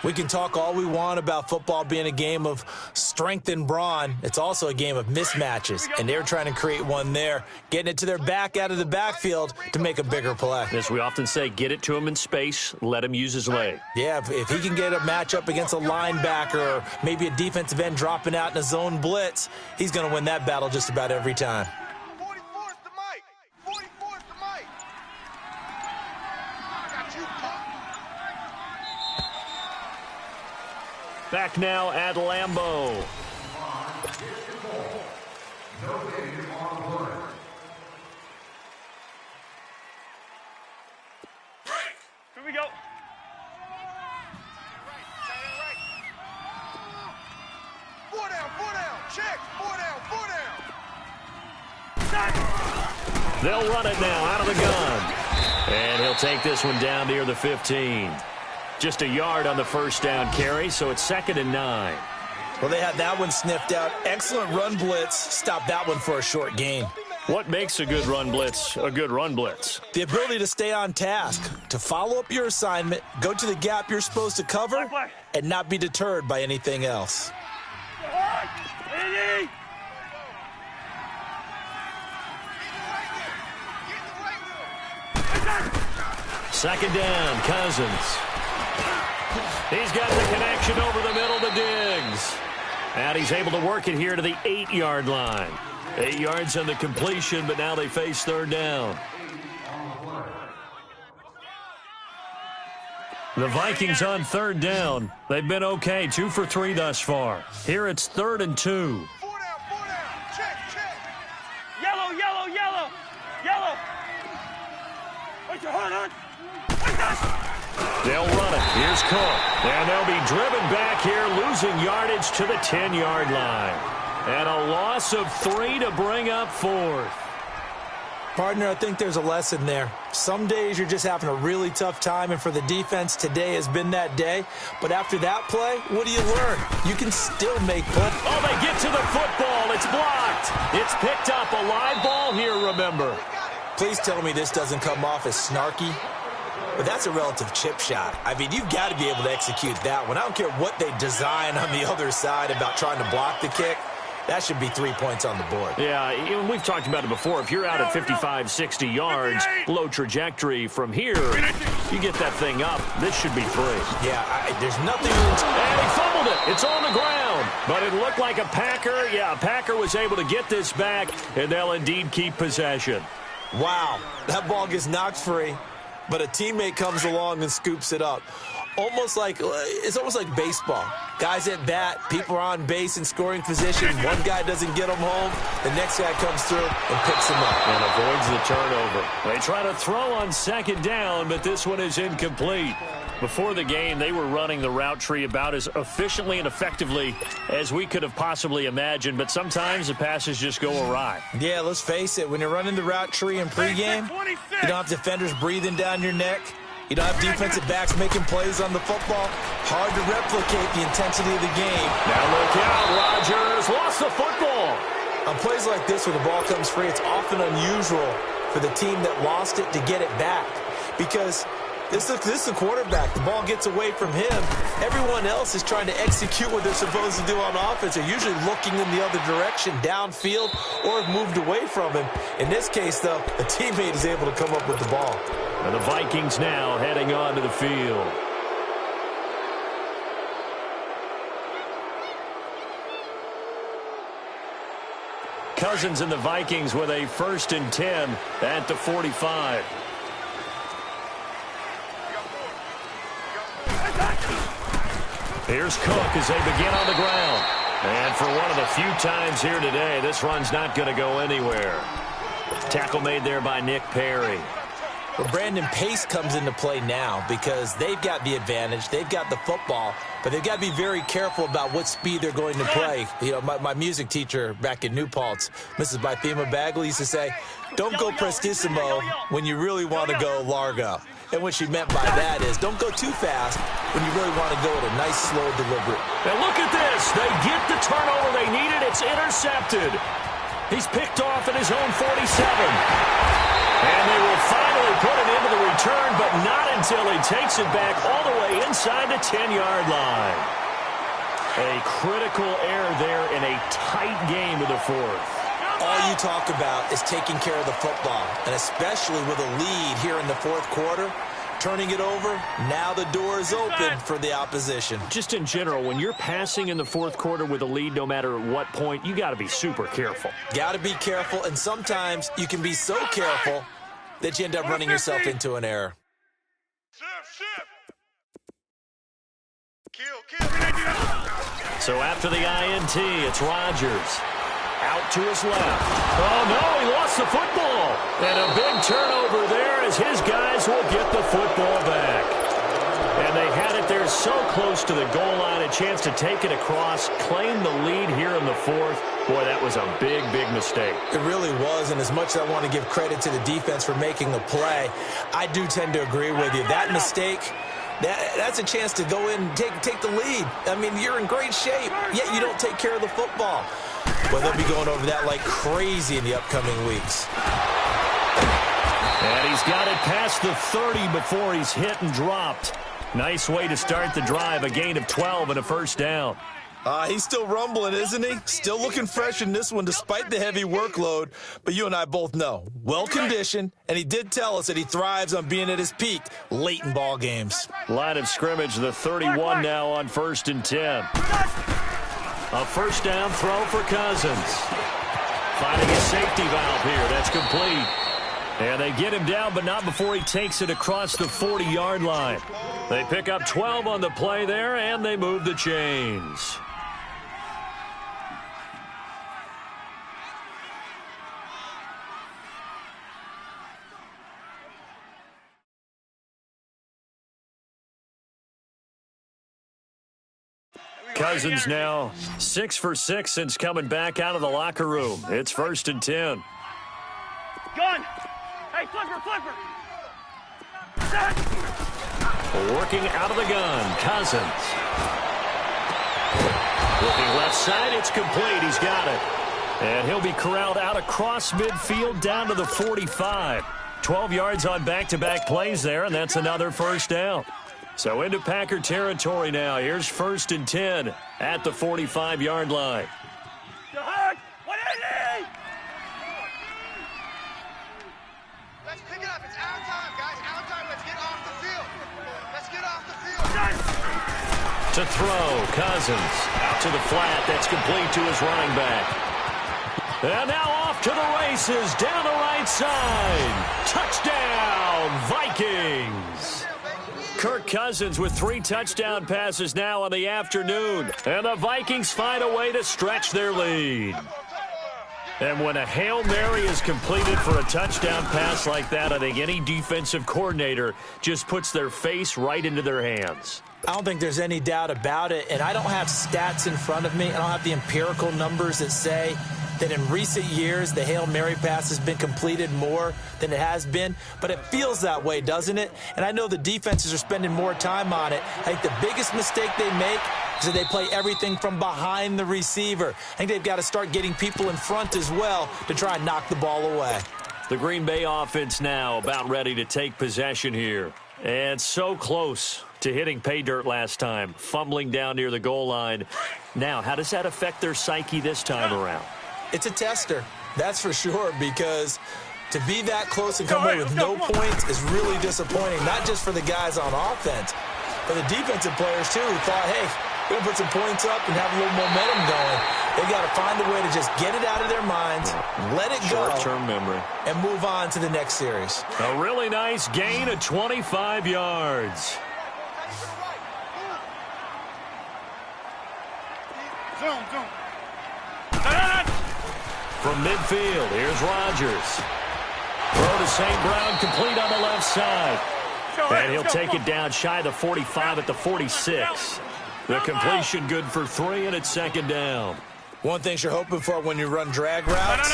We can talk all we want about football being a game of strength and brawn. It's also a game of mismatches, and they're trying to create one there, getting it to their back out of the backfield to make a bigger play. As we often say, get it to him in space, let him use his leg. Yeah, if he can get a matchup against a linebacker or maybe a defensive end dropping out in a zone blitz, he's going to win that battle just about every time. 44's the mic. 44's the mic. I got you, Pop. Back now at Lambeau. Here we go. Four down. Check. Four down. They'll run it now out of the gun. And he'll take this one down near the 15. Just a yard on the first down carry, so it's 2nd and 9. Well, they had that one sniffed out. Excellent run blitz. Stop that one for a short gain. What makes a good run blitz a good run blitz? The ability to stay on task, to follow up your assignment, go to the gap you're supposed to cover, and not be deterred by anything else. Second down, Cousins. He's got the connection over the middle to Diggs. And he's able to work it here to the 8-yard line. 8 yards on the completion, but now they face third down. The Vikings on third down. They've been okay, 2 for 3 thus far. Here it's 3rd and 2. 4 down. Check. Yellow. Wait your heart on. They'll run it. Here's Cook. And they'll be driven back here, losing yardage to the 10-yard line. And a loss of 3 to bring up 4th. Partner, I think there's a lesson there. Some days you're just having a really tough time, and for the defense, today has been that day. But after that play, what do you learn? You can still make plays. Oh, they get to the football. It's blocked. It's picked up. A live ball here, remember. Please tell me this doesn't come off as snarky. But that's a relative chip shot. I mean, you've got to be able to execute that one. I don't care what they design on the other side about trying to block the kick. That should be 3 points on the board. Yeah, we've talked about it before. If you're out at 55, 60 yards, low trajectory from here, you get that thing up. This should be 3. Yeah, there's nothing. And he fumbled it. It's on the ground. But it looked like a Packer. Yeah, a Packer was able to get this back, and they'll indeed keep possession. Wow, that ball gets knocked free, but a teammate comes along and scoops it up. It's almost like baseball. Guys at bat, people are on base in scoring position. One guy doesn't get them home. The next guy comes through and picks him up. And avoids the turnover. They try to throw on second down, but this one is incomplete. Before the game, they were running the route tree about as efficiently and effectively as we could have possibly imagined, but sometimes the passes just go awry. Yeah, let's face it. When you're running the route tree in pregame, you don't have defenders breathing down your neck. You don't have defensive backs making plays on the football. Hard to replicate the intensity of the game. Now look out, Rodgers lost the football. On plays like this where the ball comes free, it's often unusual for the team that lost it to get it back. Because this is the quarterback. The ball gets away from him. Everyone else is trying to execute what they're supposed to do on offense. They're usually looking in the other direction, downfield, or have moved away from him. In this case, though, a teammate is able to come up with the ball. And the Vikings now heading onto the field. Cousins and the Vikings with a 1st and 10 at the 45. Here's Cook as they begin on the ground. And for one of the few times here today, this run's not going to go anywhere. Tackle made there by Nick Perry. Well, Brandon, pace comes into play now because they've got the advantage. They've got the football, but they've got to be very careful about what speed they're going to play. You know, my music teacher back in New Paltz, Mrs. Bythema Bagley, used to say, don't go prestissimo when you really want to go largo. And what she meant by that is don't go too fast when you really want to go at a nice, slow delivery. And look at this. They get the turnover they needed. It's intercepted. He's picked off at his own 47. And they will finally put it into the return, but not until he takes it back all the way inside the 10-yard line. A critical error there in a tight game of the fourth. All you talk about is taking care of the football, and especially with a lead here in the fourth quarter, turning it over, now the door is open for the opposition. Just in general, when you're passing in the fourth quarter with a lead, no matter at what point, you got to be super careful. Got to be careful, and sometimes you can be so careful that you end up running yourself into an error. Shift. Kill. So after the INT, it's Rodgers. Out to his left. Oh, no, he lost the football. And a big turnover there as his guys will get the football back. And they had it there so close to the goal line, a chance to take it across, claim the lead here in the fourth. Boy, that was a big, big mistake. It really was, and as much as I want to give credit to the defense for making the play, I do tend to agree with you. That mistake, that's a chance to go in and take the lead. I mean, you're in great shape, yet you don't take care of the football. Well, they'll be going over that like crazy in the upcoming weeks. And he's got it past the 30 before he's hit and dropped. Nice way to start the drive, a gain of 12 and a first down. He's still rumbling, isn't he? Still looking fresh in this one despite the heavy workload. But you and I both know, well-conditioned, and he did tell us that he thrives on being at his peak late in ball games. Line of scrimmage, the 31 now on 1st and 10. A first down throw for Cousins. Finding a safety valve here. That's complete. And they get him down, but not before he takes it across the 40-yard line. They pick up 12 on the play there, and they move the chains. Cousins now 6 for 6 since coming back out of the locker room. It's 1st and 10. Gun! Hey, flipper! Working out of the gun, Cousins. Looking left side, it's complete. He's got it. And he'll be corralled out across midfield down to the 45. 12 yards on back-to-back plays there, and that's another first down. So into Packer territory now. Here's 1st and 10 at the 45-yard line. What is it? Let's pick it up. It's our time, guys. Our time. Let's get off the field. Let's get off the field. To throw, Cousins. Out to the flat. That's complete to his running back. And now off to the races. Down the right side. Touchdown, Vikings. Kirk Cousins with 3 touchdown passes now on the afternoon. And the Vikings find a way to stretch their lead. And when a Hail Mary is completed for a touchdown pass like that, I think any defensive coordinator just puts their face right into their hands. I don't think there's any doubt about it, and I don't have stats in front of me. I don't have the empirical numbers that say that in recent years the Hail Mary pass has been completed more than it has been, but it feels that way, doesn't it? And I know the defenses are spending more time on it. I think the biggest mistake they make is that they play everything from behind the receiver. I think they've got to start getting people in front as well to try and knock the ball away. The Green Bay offense now about ready to take possession here. And so close to hitting pay dirt last time, fumbling down near the goal line. Now, how does that affect their psyche this time around? It's a tester, that's for sure, because to be that close and come away with no points is really disappointing, not just for the guys on offense, but the defensive players, too, who thought, hey, we're going to put some points up and have a little momentum going. They've got to find a way to just get it out of their minds, let it go, short-term memory, and move on to the next series. A really nice gain of 25 yards. Zoom. From midfield, here's Rodgers. Throw to St. Brown, complete on the left side. And he'll take it down shy of the 45 at the 46. The completion good for 3, and it's second down. One thing you're hoping for when you run drag routes,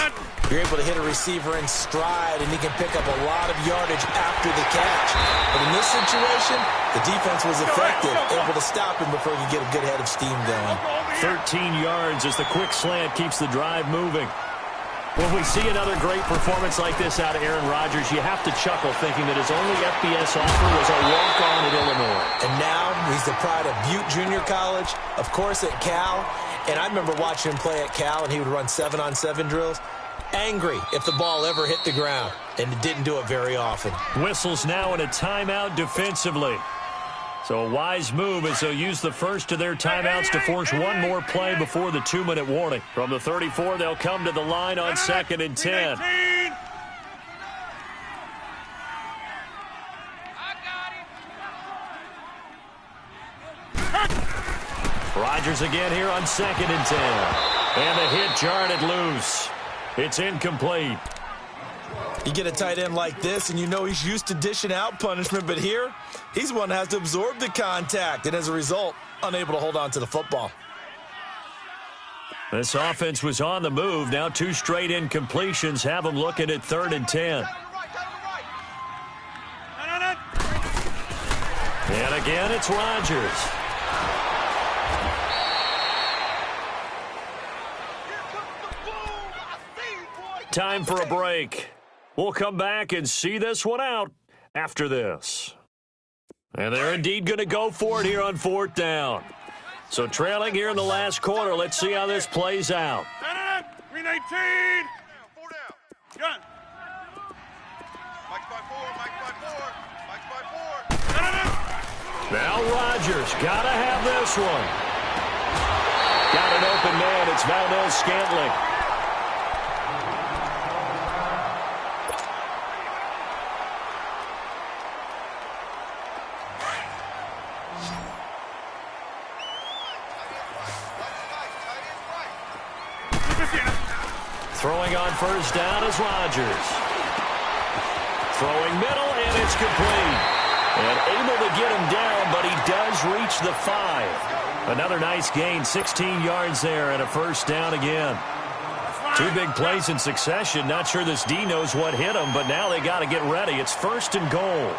you're able to hit a receiver in stride, and he can pick up a lot of yardage after the catch. But in this situation, the defense was effective, able to stop him before he could get a good head of steam going. 13 yards as the quick slant keeps the drive moving. When we see another great performance like this out of Aaron Rodgers, you have to chuckle thinking that his only FBS offer was a walk-on at Illinois. And now he's the pride of Butte Junior College, of course at Cal. And I remember watching him play at Cal, and he would run 7-on-7 drills. Angry if the ball ever hit the ground, and it didn't do it very often. Whistles now in a timeout defensively. So a wise move as they'll use the first of their timeouts to force one more play before the 2-minute warning. From the 34, they'll come to the line on 2nd and 10. Rodgers again here on 2nd and 10. And the hit jarred it loose. It's incomplete. You get a tight end like this, and you know he's used to dishing out punishment, but here, he's one that has to absorb the contact, and as a result, unable to hold on to the football. This offense was on the move. Now 2 straight incompletions have them looking at 3rd and 10. And again, it's Rodgers. Time for a break. We'll come back and see this one out after this. And they're indeed going to go for it here on 4th down. So trailing here in the last quarter. Let's see how this plays out. Green 18. 4 down. Gun. Mike's by 4. Mike's by 4. Mike's by 4. Now Rodgers got to have this one. Got an open man. It's Valdez-Scantling. Throwing on 1st down is Rodgers. Throwing middle, and it's complete. And able to get him down, but he does reach the 5. Another nice gain, 16 yards there, and a 1st down again. 2 big plays in succession. Not sure this D knows what hit him, but now they got to get ready. It's 1st and goal.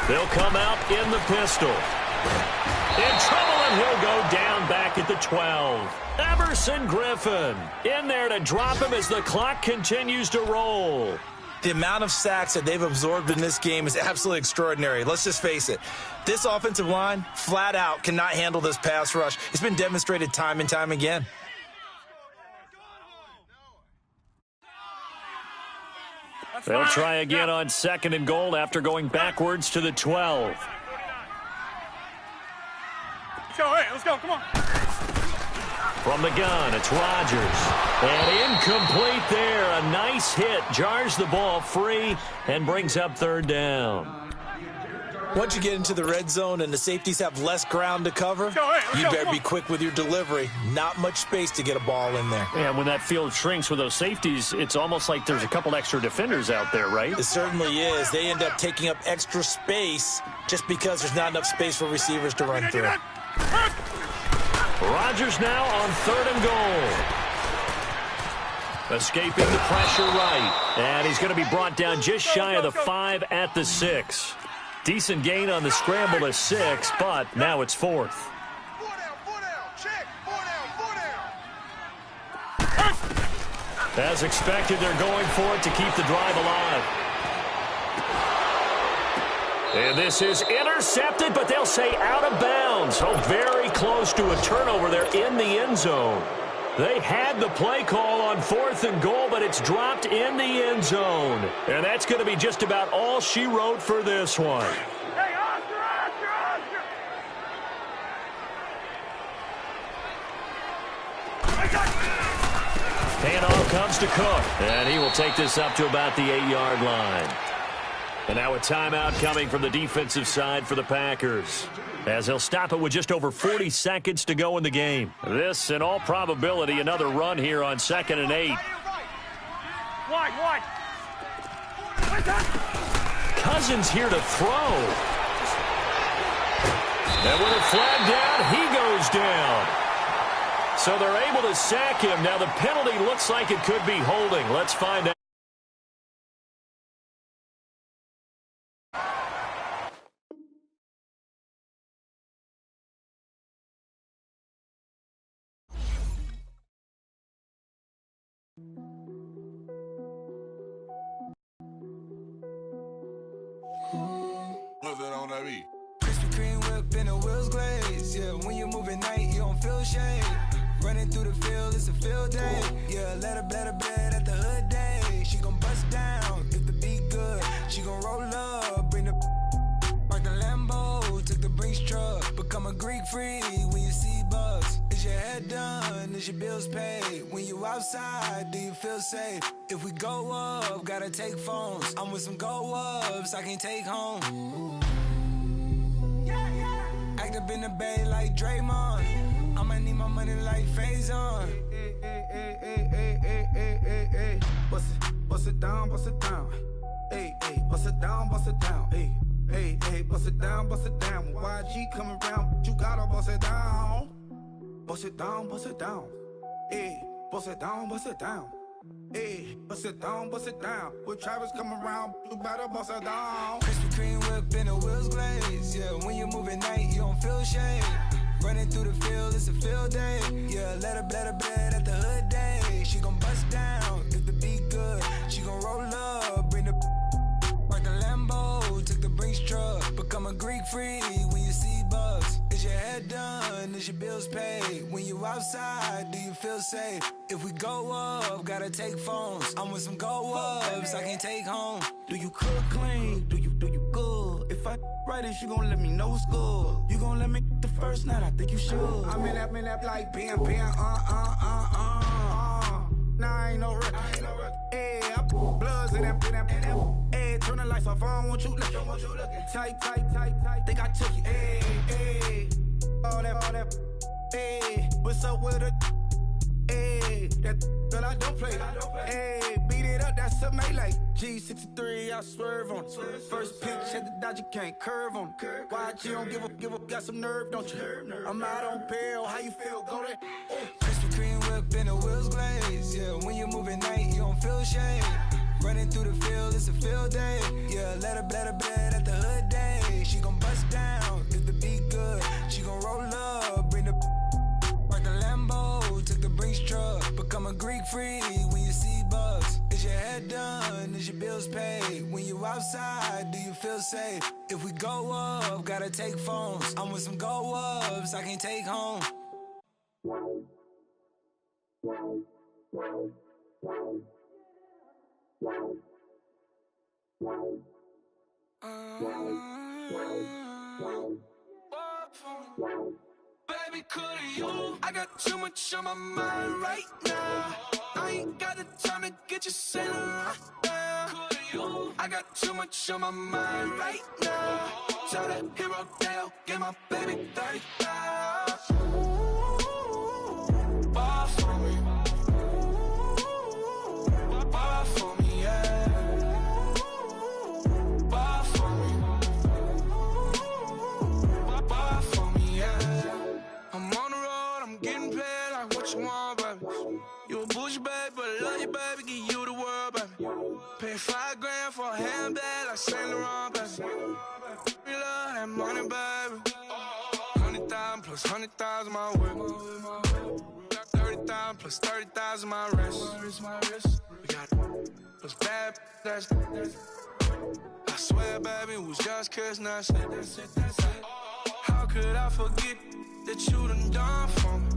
They'll come out in the pistol. In trouble, and he'll go down back at the 12. Everson Griffin in there to drop him as the clock continues to roll. The amount of sacks that they've absorbed in this game is absolutely extraordinary. Let's just face it. This offensive line, flat out, cannot handle this pass rush. It's been demonstrated time and time again. They'll try again on 2nd and goal after going backwards to the 12. Let's go, come on. From the gun, it's Rodgers. And incomplete there. A nice hit. Jars the ball free and brings up 3rd down. Once you get into the red zone and the safeties have less ground to cover, you better be quick with your delivery. Not much space to get a ball in there. Yeah, when that field shrinks with those safeties, it's almost like there's a couple extra defenders out there, right? It certainly is. They end up taking up extra space just because there's not enough space for receivers to run through. Rodgers now on 3rd and goal. Escaping the pressure right. And he's going to be brought down just shy of the 5 at the 6. Decent gain on the scramble to 6, but now it's 4th. 4 down, check. 4 down. As expected, they're going for it to keep the drive alive. And this is intercepted, but they'll say out of bounds. Oh, very close to a turnover there in the end zone. They had the play call on 4th and goal, but it's dropped in the end zone. And that's going to be just about all she wrote for this one. Hey, Oscar! Handoff comes to Cook, and he will take this up to about the 8-yard line. And now a timeout coming from the defensive side for the Packers, as they'll stop it with just over 40 seconds to go in the game. This, in all probability, another run here on 2nd and 8. Wide. Cousins here to throw. And with a flag down, he goes down. So they're able to sack him. Now the penalty looks like it could be holding. Let's find out. What's that on that beat? Krispy Kreme whip and the wheels glaze. Yeah, when you move at night, you don't feel shade. Running through the field, it's a field day. Yeah, let her bed at the hood day. She gon' bust down if the beat good. She gon' roll up, bring the park the Lambo, took the Brinks truck. Become a Greek freak when you see bugs. Is your head done? Is your bills paid? When you outside, do you feel safe? If we go up, gotta take phones. I'm with some go-ups I can't take home. Act up in the bay like Draymond. I'ma need my money like Faison. Bust it down. Hey, bust it down. Hey, bust it down. When YG coming around, you gotta bust it down. Bust it down. Hey, bust it down. Hey, bust it down. When Travis coming around, you better bust it down. Krispy Kreme whip and the wheels glaze. Yeah, when you move at night, you don't feel shade. Running through the field, it's a field day. Yeah, let her bed at the hood day. She gon' bust down if the beat good. She gon' roll up, bring the park the Lambo, took the Brinks truck. Become a Greek freak when you see bugs. Is your head done? Is your bills paid? When you outside, do you feel safe? If we go up, gotta take phones. I'm with some go-ups I can't take home. Do you cook clean? Do you good? If I write it, you gon' let me know what's good. You gon' let me the first night, I think you should. I'm in that like bam. Nah, I ain't no record. Hey, I put bloods in that. Hey, turn the lights off, I don't want you looking. Tight. Think I took it. Hey, all that. Hey, what's up with it? Hey, that girl I don't play. Hey, beat it up, that's a melee. G63, I swerve on it. First pitch, hit the dodge, you can't curve on it. YG don't give up, got some nerve, don't you? I'm out on bail, how you feel? Go there. Krispy Kreme whip and the wheels glaze. Yeah, when you move at night, you don't feel shade. Running through the field, it's a field day. Yeah, let her bed at the hood day. She gon' bust down if the beat good. She gon' roll up, bring the park the Lambo, took the Brinks truck. Become a Greek freak when you see bugs. Is your head done? Is your bills paid? When you outside, do you feel safe? If we go up, gotta take phones. I'm with some go-ups I can't take home. Baby, could you? I got too much on my mind right now. I ain't got the time to get you sailing right now. Could you? I got too much on my mind right now. Tell that hero Dale, get my baby 30,000. Ball for me. Ball for me, yeah. Ball for me. Ball for me, yeah. I'm on the road, I'm getting paid like what you want, baby. You a bougie, baby, but I love you, baby. Give you the world, baby. Pay $5 grand for a handbag like Saint Laurent, baby. We love that money, baby. 100,000 plus 100,000 my whip. 30,000 plus 30,000 my wrist. We got those bad, that's. I swear, baby, it was just kiss, that's it. How could I forget that you done for me?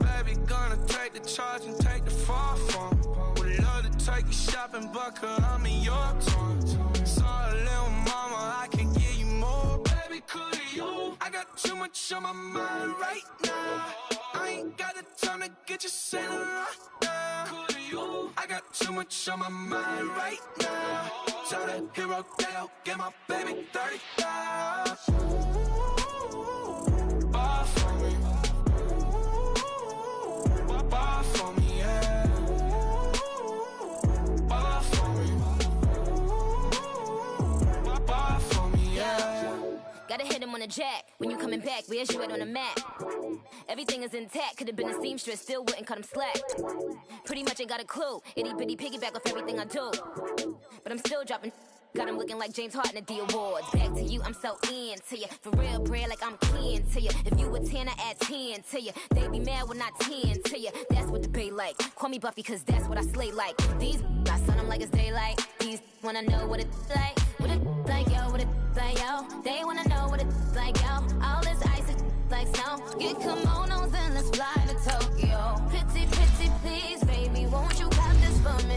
Baby, gonna take the charge and take the fall for me. Would love to take you shopping, but cause I'm in your town. Sorry, little mama, I can give you more. Baby, could you? I got too much on my mind right now. I ain't got the time to get you sailing right now. Could you? I got too much on my mind right now. Tell that hero Dale, get my baby 30,000. Ball for me. Ball for me, yeah. Ball Gotta hit him on a jack. When you coming back, where's you at on the map? Everything is intact. Could've been a seamstress, still wouldn't cut him slack. Pretty much ain't got a clue. Itty bitty piggyback off everything I do. But I'm still dropping. Got him looking like James Harden at the awards. Back to you, I'm so into you. For real, bread, like I'm kin to you. If you a 10, I add 10 to you. They be mad when I 10 to you. That's what the bay like. Call me Buffy, cause that's what I slay like. These, I son them like it's daylight. These wanna know what it's like. What it like, yo, what it like, yo. They wanna know what it's like, yo. All this ice is like snow. Get kimonos and let's fly to Tokyo. Pretty, pretty, please, baby, won't you have this for me?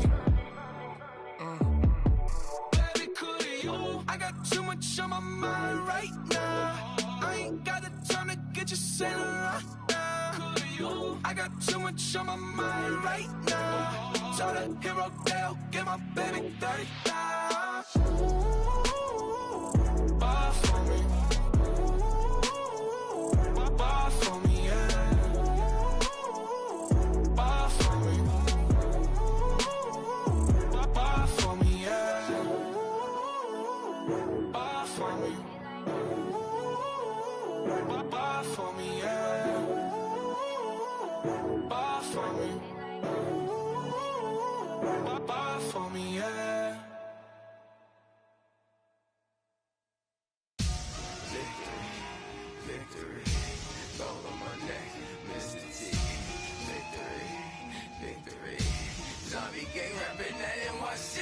I got too much on my mind right now. I ain't got the time to get you sailing right now. I got too much on my mind right now. Tell the hero Dale, get my baby 30,000. Buy for me. Buy for me, yeah. Buy for me. Buy for me, yeah. Buy for me. Buy for me, yeah. Buy for me. Buy for me, yeah. Victory, all on my neck, Mr. T. Victory, Zombie gang rapping that NYC.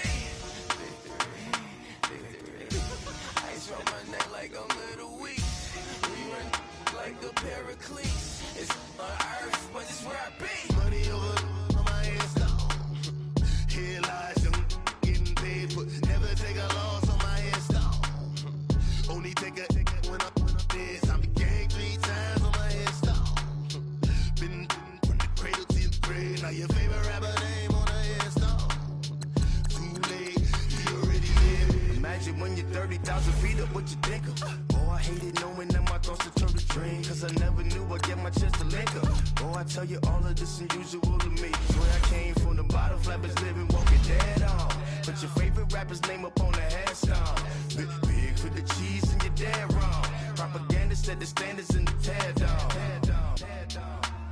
Victory, ice on my neck like I'm Little Weeks. We run like a Paracletes. It's on earth, but it's where I be. Money over on my head stone. Here lies young, getting paid, but never take a loss on my head stone. Only take a when I'm dead. Zombie gang 3 times on my head stone. Been from the cradle to the grave. Now your favorite rapper name on a headstone. Too late, you already live. Imagine when you're 30,000 feet up, what you think of? Oh, I hated knowing that my thoughts would turn to dream. Cause I never knew I'd get my chance to link up. Oh, I tell you all of this unusual to me. Where I came from, the bottom flappers living, walking dead on. Put your favorite rapper's name up on the headstone. Big for the cheese and you're dead wrong. Propaganda set the standards in the tear down.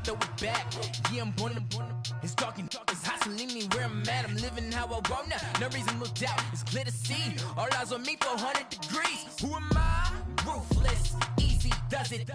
Throw it back, yeah, I'm born to. It's talking, it's hustling me where I'm at. I'm living how I want now. No reason to look out, it's clear to see. All eyes on me for 100 degrees. Who am I? Ruthless, easy, does it.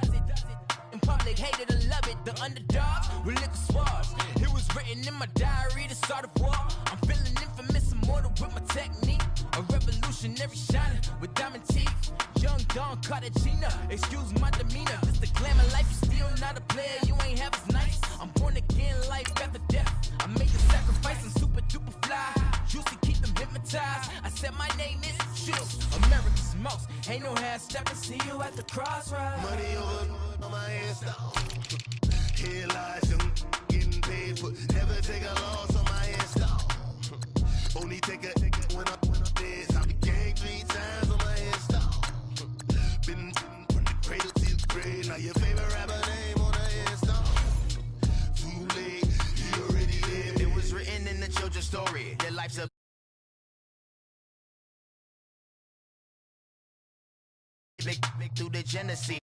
In public, hated to love it. The underdogs with liquor swabs. It was written in my diary to start a war. I'm feeling infamous, immortal with my technique. A revolutionary shining with diamond teeth. Young Don Cartagena, excuse my demeanor. Just the glamour life, you still not a player. You ain't half as nice. I'm born again, life after death. I made the sacrifice, I'm super duper fly. Used to keep them hypnotized. I said my name is Shoes, America's most. Ain't no half stepping, see you at the crossroads. Money over on my head stone. Here lies young, getting paid, but never take a loss on my head stone. Only take a when I'm dead. Zombie gang 3 times on my head stone. Been from the cradle to the grave. Now your favorite rapper name on a headstone. Too late, you already lived. It was written in the children's story. Their life's a big through the Genesis.